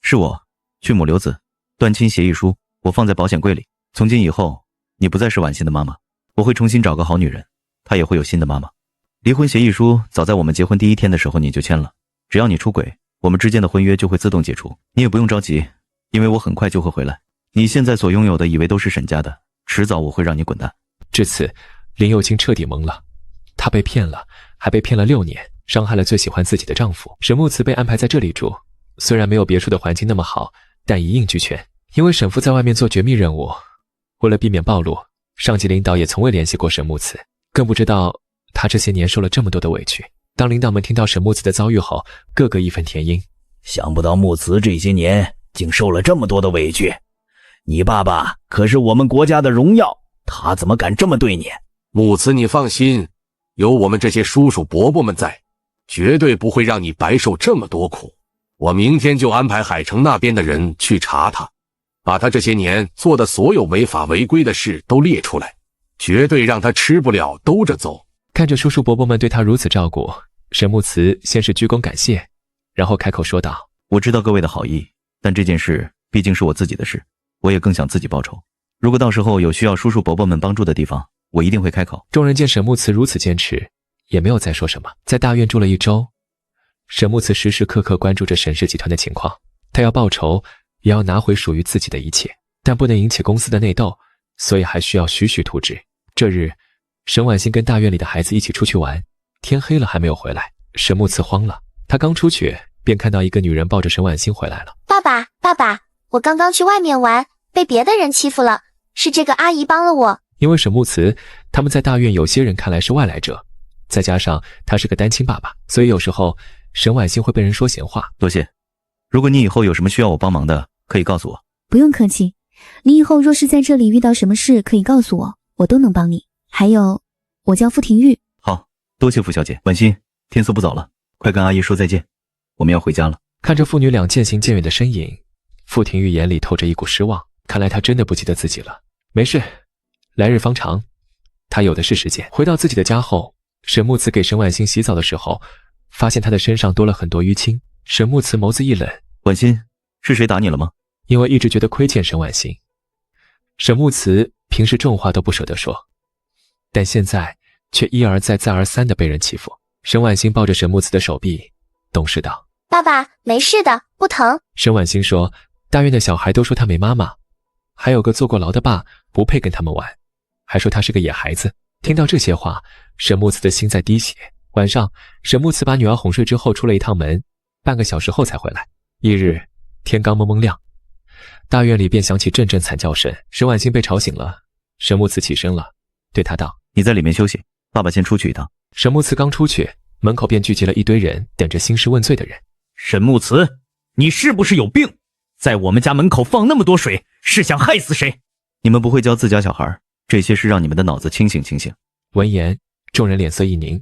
是我，去母留子，断亲协议书，我放在保险柜里。从今以后，你不再是婉欣的妈妈，我会重新找个好女人，她也会有新的妈妈。离婚协议书早在我们结婚第1天的时候你就签了，只要你出轨，我们之间的婚约就会自动解除。你也不用着急，因为我很快就会回来。你现在所拥有的以为都是沈家的，迟早我会让你滚蛋。
至此，林佑清彻底懵了，她被骗了，还被骗了6年，伤害了最喜欢自己的丈夫。沈木慈被安排在这里住，虽然没有别处的环境那么好，但一应俱全。因为沈父在外面做绝密任务，为了避免暴露，上级领导也从未联系过沈木慈，更不知道他这些年受了这么多的委屈。当领导们听到沈木慈的遭遇后，个个义愤填膺。
想不到木慈这些年竟受了这么多的委屈，你爸爸可是我们国家的荣耀，他怎么敢这么对你？
木慈，你放心，有我们这些叔叔伯伯们在，绝对不会让你白受这么多苦。我明天就安排海城那边的人去查他，把他这些年做的所有违法违规的事都列出来，绝对让他吃不了兜着走。
看着叔叔伯伯们对他如此照顾，沈木慈先是鞠躬感谢，然后开口说道：
我知道各位的好意，但这件事毕竟是我自己的事，我也更想自己报仇。如果到时候有需要叔叔伯伯们帮助的地方，我一定会开口。
众人见沈木慈如此坚持，也没有再说什么。在大院住了1周，沈木慈时时刻刻关注着沈氏集团的情况，他要报仇，也要拿回属于自己的一切，但不能引起公司的内斗，所以还需要徐徐图纸。这日，沈婉欣跟大院里的孩子一起出去玩，天黑了还没有回来，沈木慈慌了。他刚出去，便看到一个女人抱着沈婉欣回来了。
爸爸，我刚刚去外面玩，被别的人欺负了，是这个阿姨帮了我。
因为沈木慈他们在大院有些人看来是外来者，再加上他是个单亲爸爸，所以有时候沈婉欣会被人说闲话。
多谢，如果你以后有什么需要我帮忙的，可以告诉我。
不用客气，你以后若是在这里遇到什么事，可以告诉我，我都能帮你。还有，我叫傅廷玉。
好，多谢傅小姐。婉欣，天色不早了，快跟阿姨说再见，我们要回家了。
看着父女俩渐行渐远的身影，傅廷玉眼里透着一股失望，看来他真的不记得自己了。没事，来日方长，他有的是时间。回到自己的家后，沈木慈给沈婉欣洗澡的时候，发现她的身上多了很多淤青。沈木慈眸子一冷，
婉欣，是谁打你了吗？
因为一直觉得亏欠沈婉欣，沈木慈平时重话都不舍得说，但现在却一而再再而三的被人欺负。沈婉欣抱着沈木慈的手臂，懂事道：
爸爸，没事的，不疼。
沈婉欣说，大院的小孩都说他没妈妈，还有个坐过牢的爸不配跟他们玩，还说他是个野孩子。听到这些话，沈木慈的心在滴血。晚上，沈木慈把女儿哄睡之后出了一趟门，半个小时后才回来。翌日天刚蒙蒙亮，大院里便响起阵阵惨叫声。沈婉欣被吵醒了，沈木慈起身了，对他道：
你在里面休息，爸爸先出去一趟。
沈木慈刚出去，门口便聚集了一堆人，等着兴师问罪的人。
沈木慈，你是不是有病？在我们家门口放那么多水，是想害死谁？
你们不会教自家小孩，这些是让你们的脑子清醒清醒。
闻言，众人脸色一凝，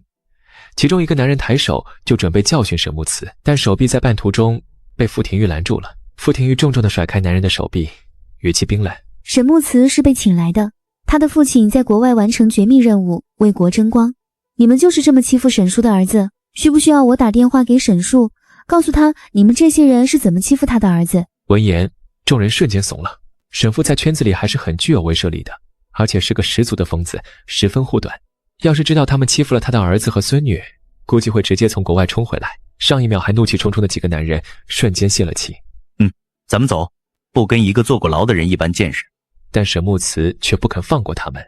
其中一个男人抬手就准备教训沈木慈，但手臂在半途中被傅廷玉拦住了。傅廷玉重重地甩开男人的手臂，语气冰冷：
沈木慈是被请来的，他的父亲在国外完成绝密任务，为国争光。你们就是这么欺负沈叔的儿子？需不需要我打电话给沈叔，告诉他你们这些人是怎么欺负他的儿子？
闻言，众人瞬间怂了。沈父在圈子里还是很具有威慑力的，而且是个十足的疯子，十分护短。要是知道他们欺负了他的儿子和孙女，估计会直接从国外冲回来。上一秒还怒气冲冲的几个男人瞬间泄了气。
咱们走，不跟一个坐过牢的人一般见识。
但沈木慈却不肯放过他们，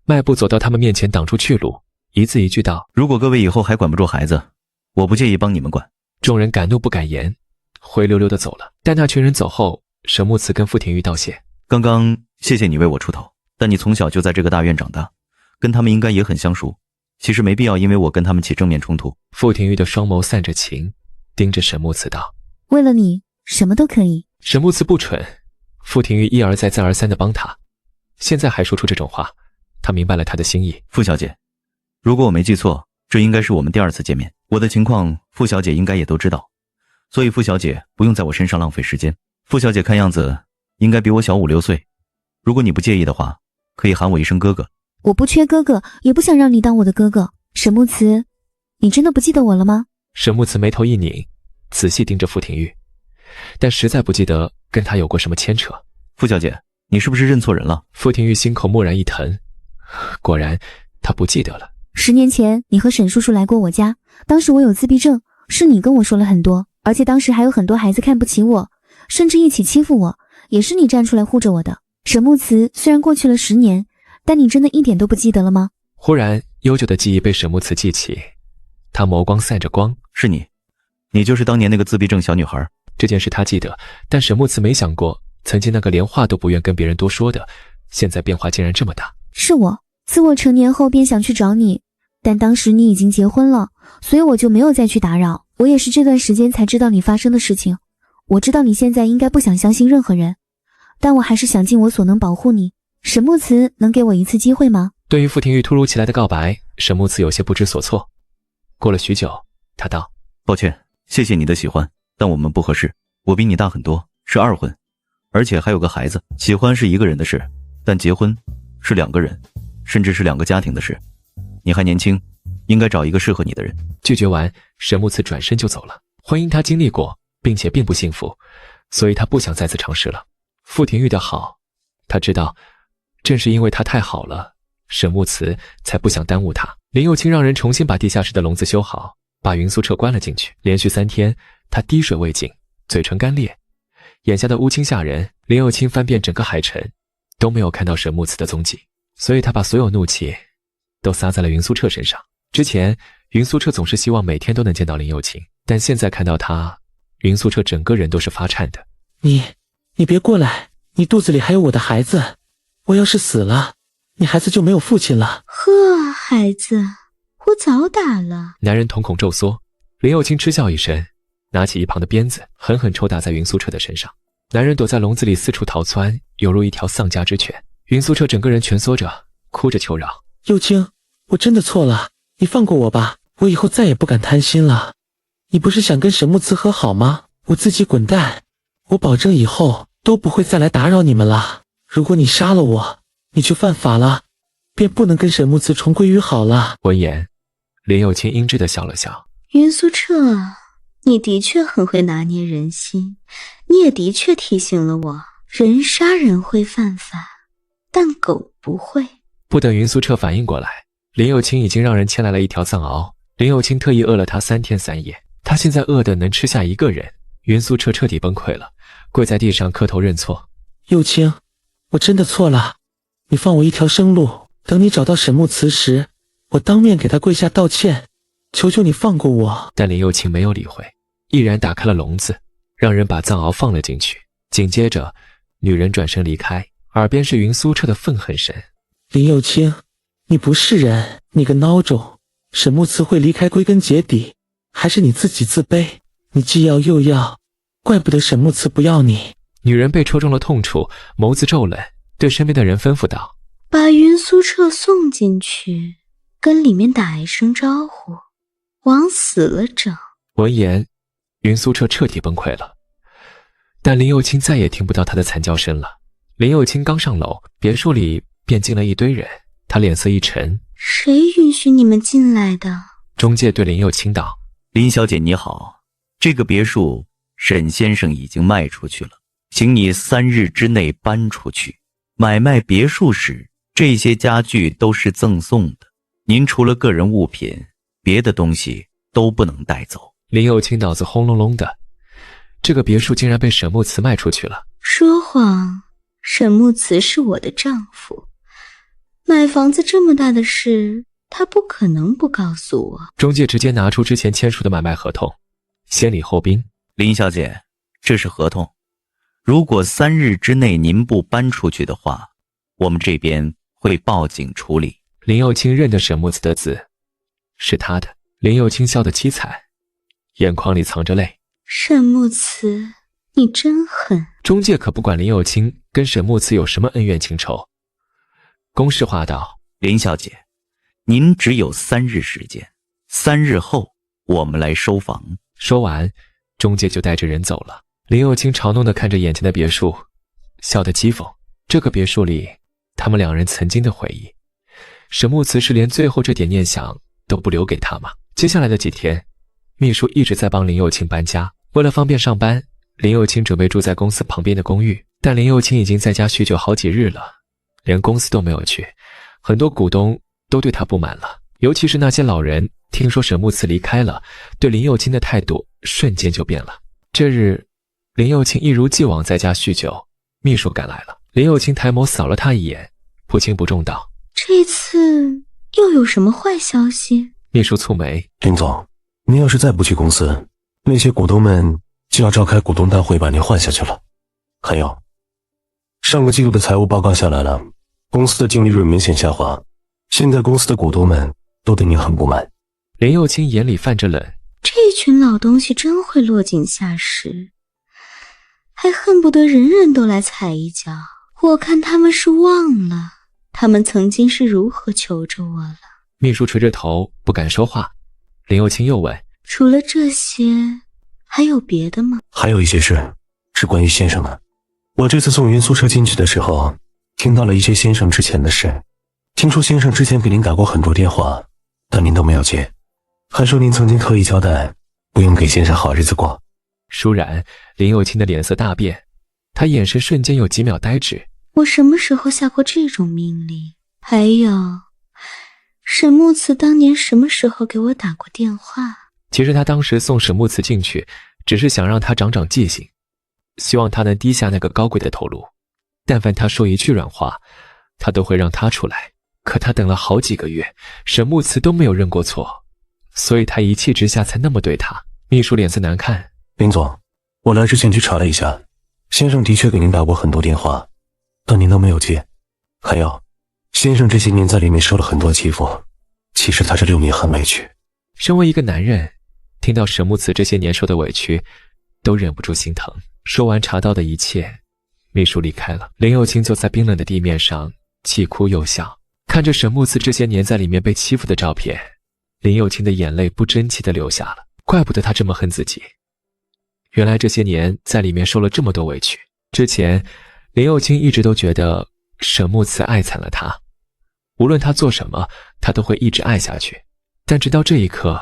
迈步走到他们面前挡住去路，一字一句道：
如果各位以后还管不住孩子，我不介意帮你们管。
众人敢怒不敢言，灰溜溜地走了。待那群人走后，沈木慈跟傅廷玉道谢：
刚刚谢谢你为我出头，但你从小就在这个大院长大，跟他们应该也很相熟，其实没必要因为我跟他们起正面冲突。
傅廷玉的双眸散着情，盯着沈木慈道：
为了你什么都可以。
沈木慈不蠢，傅廷玉一而再再而三地帮他，现在还说出这种话，他明白了他的心意。
傅小姐，如果我没记错，这应该是我们第二次见面，我的情况傅小姐应该也都知道，所以傅小姐不用在我身上浪费时间。傅小姐看样子应该比我小5、6岁，如果你不介意的话，可以喊我一声哥哥。
我不缺哥哥，也不想让你当我的哥哥。沈木慈，你真的不记得我了吗？
沈木慈眉头一拧，仔细盯着傅廷玉，但实在不记得跟他有过什么牵扯。
傅小姐，你是不是认错人了？
傅廷玉心口蓦然一疼，果然他不记得了。
10年前你和沈叔叔来过我家，当时我有自闭症，是你跟我说了很多，而且当时还有很多孩子看不起我，甚至一起欺负我，也是你站出来护着我的。沈木慈，虽然过去了10年，但你真的一点都不记得了吗？
忽然悠久的记忆被沈木慈记起，他眸光散着光。
是你就是当年那个自闭症小女孩。
这件事他记得，但沈木慈没想过，曾经那个连话都不愿跟别人多说的，现在变化竟然这么大。
是我，自我成年后便想去找你，但当时你已经结婚了，所以我就没有再去打扰。我也是这段时间才知道你发生的事情。我知道你现在应该不想相信任何人，但我还是想尽我所能保护你。沈木慈，能给我一次机会吗？
对于傅廷玉突如其来的告白，沈木慈有些不知所措。过了许久，他道：
抱歉，谢谢你的喜欢，但我们不合适。我比你大很多，是二婚，而且还有个孩子。喜欢是一个人的事，但结婚是2个人，甚至是2个家庭的事。你还年轻，应该找一个适合你的人。
拒绝完，沈木慈转身就走了。婚姻他经历过，并且并不幸福，所以他不想再次尝试了。傅廷玉的好，他知道，正是因为他太好了，沈木慈才不想耽误他。林佑清让人重新把地下室的笼子修好，把云苏澈关了进去。连续3天，他滴水未进，嘴唇干裂，眼下的乌青吓人。林佑清翻遍整个海城，都没有看到沈木慈的踪迹，所以他把所有怒气都撒在了云苏澈身上。之前云苏澈总是希望每天都能见到林佑清，但现在看到他，云苏澈整个人都是发颤的。
你别过来，你肚子里还有我的孩子，我要是死了，你孩子就没有父亲了。
呵，孩子，我早打了。
男人瞳孔骤缩，林佑清嗤笑一声，拿起一旁的鞭子狠狠抽打在云苏澈的身上。男人躲在笼子里四处逃窜，犹如一条丧家之犬。云苏澈整个人蜷缩着，哭着求饶：
佑清，我真的错了，你放过我吧，我以后再也不敢贪心了。你不是想跟沈木慈和好吗？我自己滚蛋，我保证以后都不会再来打扰你们了。如果你杀了我，你就犯法了，便不能跟沈木慈重归于好了。
闻言，林有清阴鸷地笑了笑。
云苏澈，你的确很会拿捏人心，你也的确提醒了我，人杀人会犯法，但狗不会。
不等云苏澈反应过来，林有清已经让人牵来了一条藏獒。林有清特意饿了他3天3夜，他现在饿得能吃下一个人。云苏澈彻底崩溃了，跪在地上磕头认错。
有清，我真的错了，你放我一条生路，等你找到沈木慈时，我当面给他跪下道歉，求求你放过我。
但林有清没有理会，毅然打开了笼子，让人把藏獒放了进去。紧接着，女人转身离开，耳边是云苏澈的愤恨声。
林有清，你不是人，你个孬种，沈木慈会离开归根结底，还是你自己自卑？你既要又要，怪不得沈木慈不要你。
女人被戳中了痛处，眸子骤冷，对身边的人吩咐道：
把云苏澈送进去，跟里面打一声招呼，往死了整。
闻言，云苏澈彻底崩溃了，但林有清再也听不到他的惨叫声了。林有清刚上楼，别墅里便进了一堆人，他脸色一沉。
谁允许你们进来的？
中介对林有清道：
林小姐你好，这个别墅沈先生已经卖出去了，请你3日之内搬出去。买卖别墅时，这些家具都是赠送的，您除了个人物品，别的东西都不能带走。
林有清脑子轰隆隆的，这个别墅竟然被沈木慈卖出去了。
说谎，沈木慈是我的丈夫，买房子这么大的事，他不可能不告诉我。
中介直接拿出之前签署的买卖合同，先礼后兵。
林小姐，这是合同，如果3日之内您不搬出去的话，我们这边会报警处理。
林有清认得沈木慈的字，是他的。林有清笑得凄惨，眼眶里藏着泪。
沈木慈，你真狠。
中介可不管林有清跟沈木慈有什么恩怨情仇，公式化道：
林小姐，您只有3日时间，3日后我们来收房。
说完，中介就带着人走了。林有清嘲弄地看着眼前的别墅，笑得讥讽。这个别墅里，他们2人曾经的回忆，沈木慈是连最后这点念想都不留给他吗？接下来的几天，秘书一直在帮林有清搬家。为了方便上班，林有清准备住在公司旁边的公寓，但林有清已经在家酗酒好几日了，连公司都没有去。很多股东都对他不满了，尤其是那些老人，听说沈木慈离开了，对林有清的态度瞬间就变了。这日，林有清一如既往在家酗酒，秘书赶来了。林有清抬眸扫了他一眼，不轻不重道：
这次又有什么坏消息？
秘书蹙眉：
林总，您要是再不去公司，那些股东们就要召开股东大会把您换下去了。还有，上个季度的财务报告下来了，公司的净利润明显下滑，现在公司的股东们都对您很不满。
林有清眼里泛着冷，
这群老东西真会落井下石，还恨不得人人都来踩一脚。我看他们是忘了他们曾经是如何求着我了。
秘书垂着头不敢说话。林有清又问：
除了这些还有别的吗？
还有一些事是关于先生的。我这次送云苏澈进去的时候，听到了一些先生之前的事。听说先生之前给您打过很多电话，但您都没有接，还说您曾经特意交代不用给先生好日子过。
倏然，林有清的脸色大变，他眼神瞬间有几秒呆滞。
我什么时候下过这种命令？还有，沈木慈当年什么时候给我打过电话？
其实他当时送沈木慈进去，只是想让他长长记性，希望他能低下那个高贵的头颅。但凡他说一句软话，他都会让他出来。可他等了好几个月，沈木慈都没有认过错，所以他一气之下才那么对他。秘书脸色难看：
林总，我来之前去查了一下，先生的确给您打过很多电话，但您都没有接。还有，先生这些年在里面受了很多欺负，其实他这6年很委屈。
身为一个男人，听到沈木慈这些年受的委屈，都忍不住心疼。说完查到的一切，秘书离开了。林有清坐在冰冷的地面上，既哭又笑，看着沈木慈这些年在里面被欺负的照片，林有清的眼泪不争气地流下了。怪不得他这么恨自己，原来这些年在里面受了这么多委屈。之前林有清一直都觉得沈木慈爱惨了他，无论他做什么，他都会一直爱下去。但直到这一刻，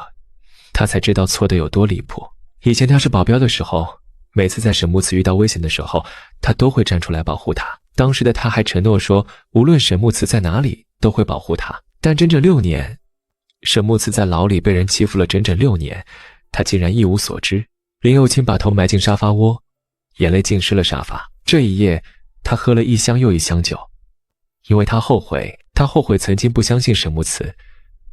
他才知道错的有多离谱。以前他是保镖的时候，每次在沈木慈遇到危险的时候，他都会站出来保护他。当时的他还承诺说，无论沈木慈在哪里，都会保护他。但整整6年，沈木慈在牢里被人欺负了整整6年，他竟然一无所知。林又青把头埋进沙发窝，眼泪浸湿了沙发。这一夜，他喝了一箱又一箱酒，因为他后悔曾经不相信沈木慈，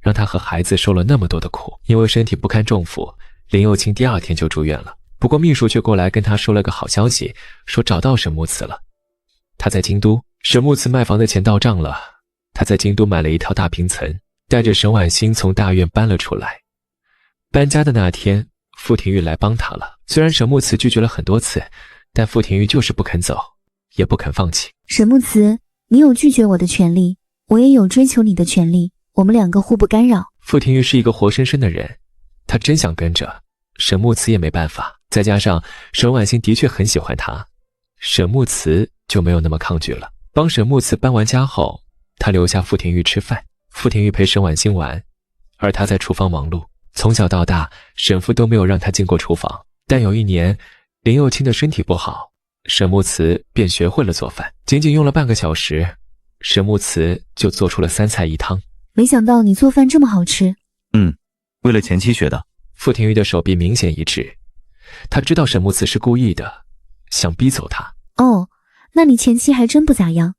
让他和孩子受了那么多的苦。因为身体不堪重负，林又青第2天就住院了。不过秘书却过来跟他说了个好消息，说找到沈木慈了。他在京都，沈木慈卖房的钱到账了，他在京都买了一套大平层，带着沈婉欣从大院搬了出来。搬家的那天，傅廷玉来帮他了。虽然沈木慈拒绝了很多次，但傅廷玉就是不肯走，也不肯放弃。
沈木慈，你有拒绝我的权利，我也有追求你的权利，我们2个互不干扰。
傅廷玉是一个活生生的人，他真想跟着，沈木慈也没办法。再加上沈婉欣的确很喜欢他，沈木慈就没有那么抗拒了。帮沈木慈搬完家后，他留下傅廷玉吃饭，傅廷玉陪沈婉欣玩，而他在厨房忙碌。从小到大，沈父都没有让他进过厨房。但有一年，林又青的身体不好，沈木慈便学会了做饭。仅仅用了半个小时，沈木慈就做出了3菜1汤。
没想到你做饭这么好吃。
为了前妻学的。
傅廷玉的手臂明显一致，他知道沈木慈是故意的，想逼走他。
哦，那你前妻还真不咋样。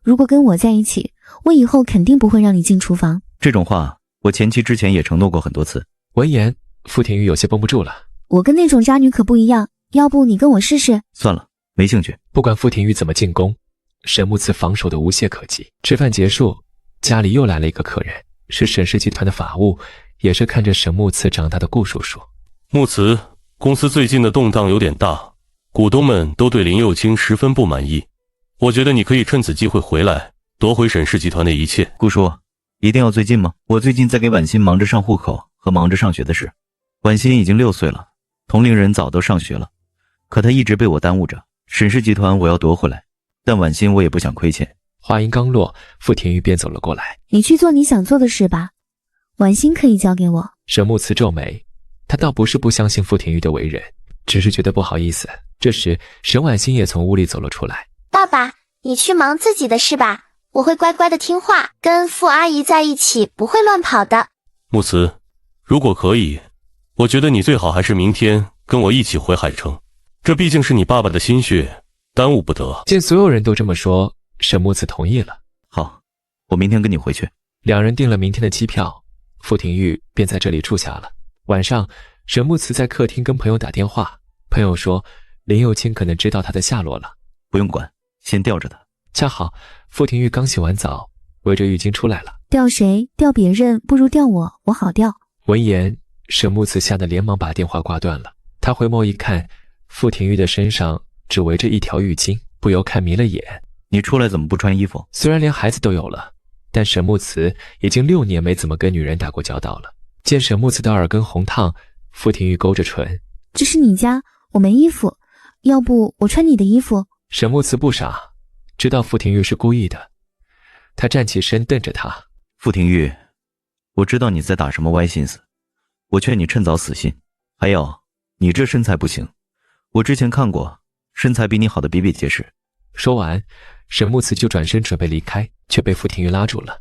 如果跟我在一起，我以后肯定不会让你进厨房。
这种话，我前妻之前也承诺过很多次。
闻言，傅廷玉有些绷不住了。
我跟那种渣女可不一样，要不你跟我试试？
算了，没兴趣。
不管傅廷玉怎么进攻，沈木慈防守的无懈可击。吃饭结束，家里又来了一个客人，是沈氏集团的法务，也是看着沈木慈长大的顾叔叔。
木慈，公司最近的动荡有点大，股东们都对林又青十分不满意。我觉得你可以趁此机会回来，夺回沈氏集团的一切。
顾叔，一定要最近吗？我最近在给婉欣忙着上户口和忙着上学的事。婉欣已经6岁了，同龄人早都上学了，可她一直被我耽误着。沈氏集团我要夺回来，但婉欣我也不想亏欠。
话音刚落，傅廷玉便走了过来。
你去做你想做的事吧，婉欣可以交给我。
沈木慈皱眉，他倒不是不相信傅廷玉的为人，只是觉得不好意思。这时沈婉欣也从屋里走了出来。
爸爸，你去忙自己的事吧，我会乖乖的听话，跟傅阿姨在一起，不会乱跑的。
木慈，如果可以，我觉得你最好还是明天跟我一起回海城，这毕竟是你爸爸的心血，耽误不得。
见所有人都这么说，沈木慈同意了。
好，我明天跟你回去。
2人订了明天的机票，傅廷玉便在这里住下了。晚上，沈木慈在客厅跟朋友打电话，朋友说林又青可能知道他的下落了。
不用管，先吊着他。
恰好傅廷玉刚洗完澡，围着浴巾出来了。
吊谁？吊别人不如吊我，我好吊。
闻言，沈木慈吓得连忙把电话挂断了。他回眸一看，傅廷玉的身上只围着一条浴巾，不由看迷了眼。
你出来怎么不穿衣服？
虽然连孩子都有了，但沈木慈已经6年没怎么跟女人打过交道了。见沈木慈的耳根红烫，傅廷玉勾着唇：“
这是你家，我没衣服，要不我穿你的衣服？”
沈木慈不傻，知道傅廷玉是故意的。他站起身瞪着他：“
傅廷玉，我知道你在打什么歪心思，我劝你趁早死心。还有，你这身材不行，我之前看过，身材比你好的比比皆是。”
说完，沈木慈就转身准备离开，却被傅廷玉拉住了。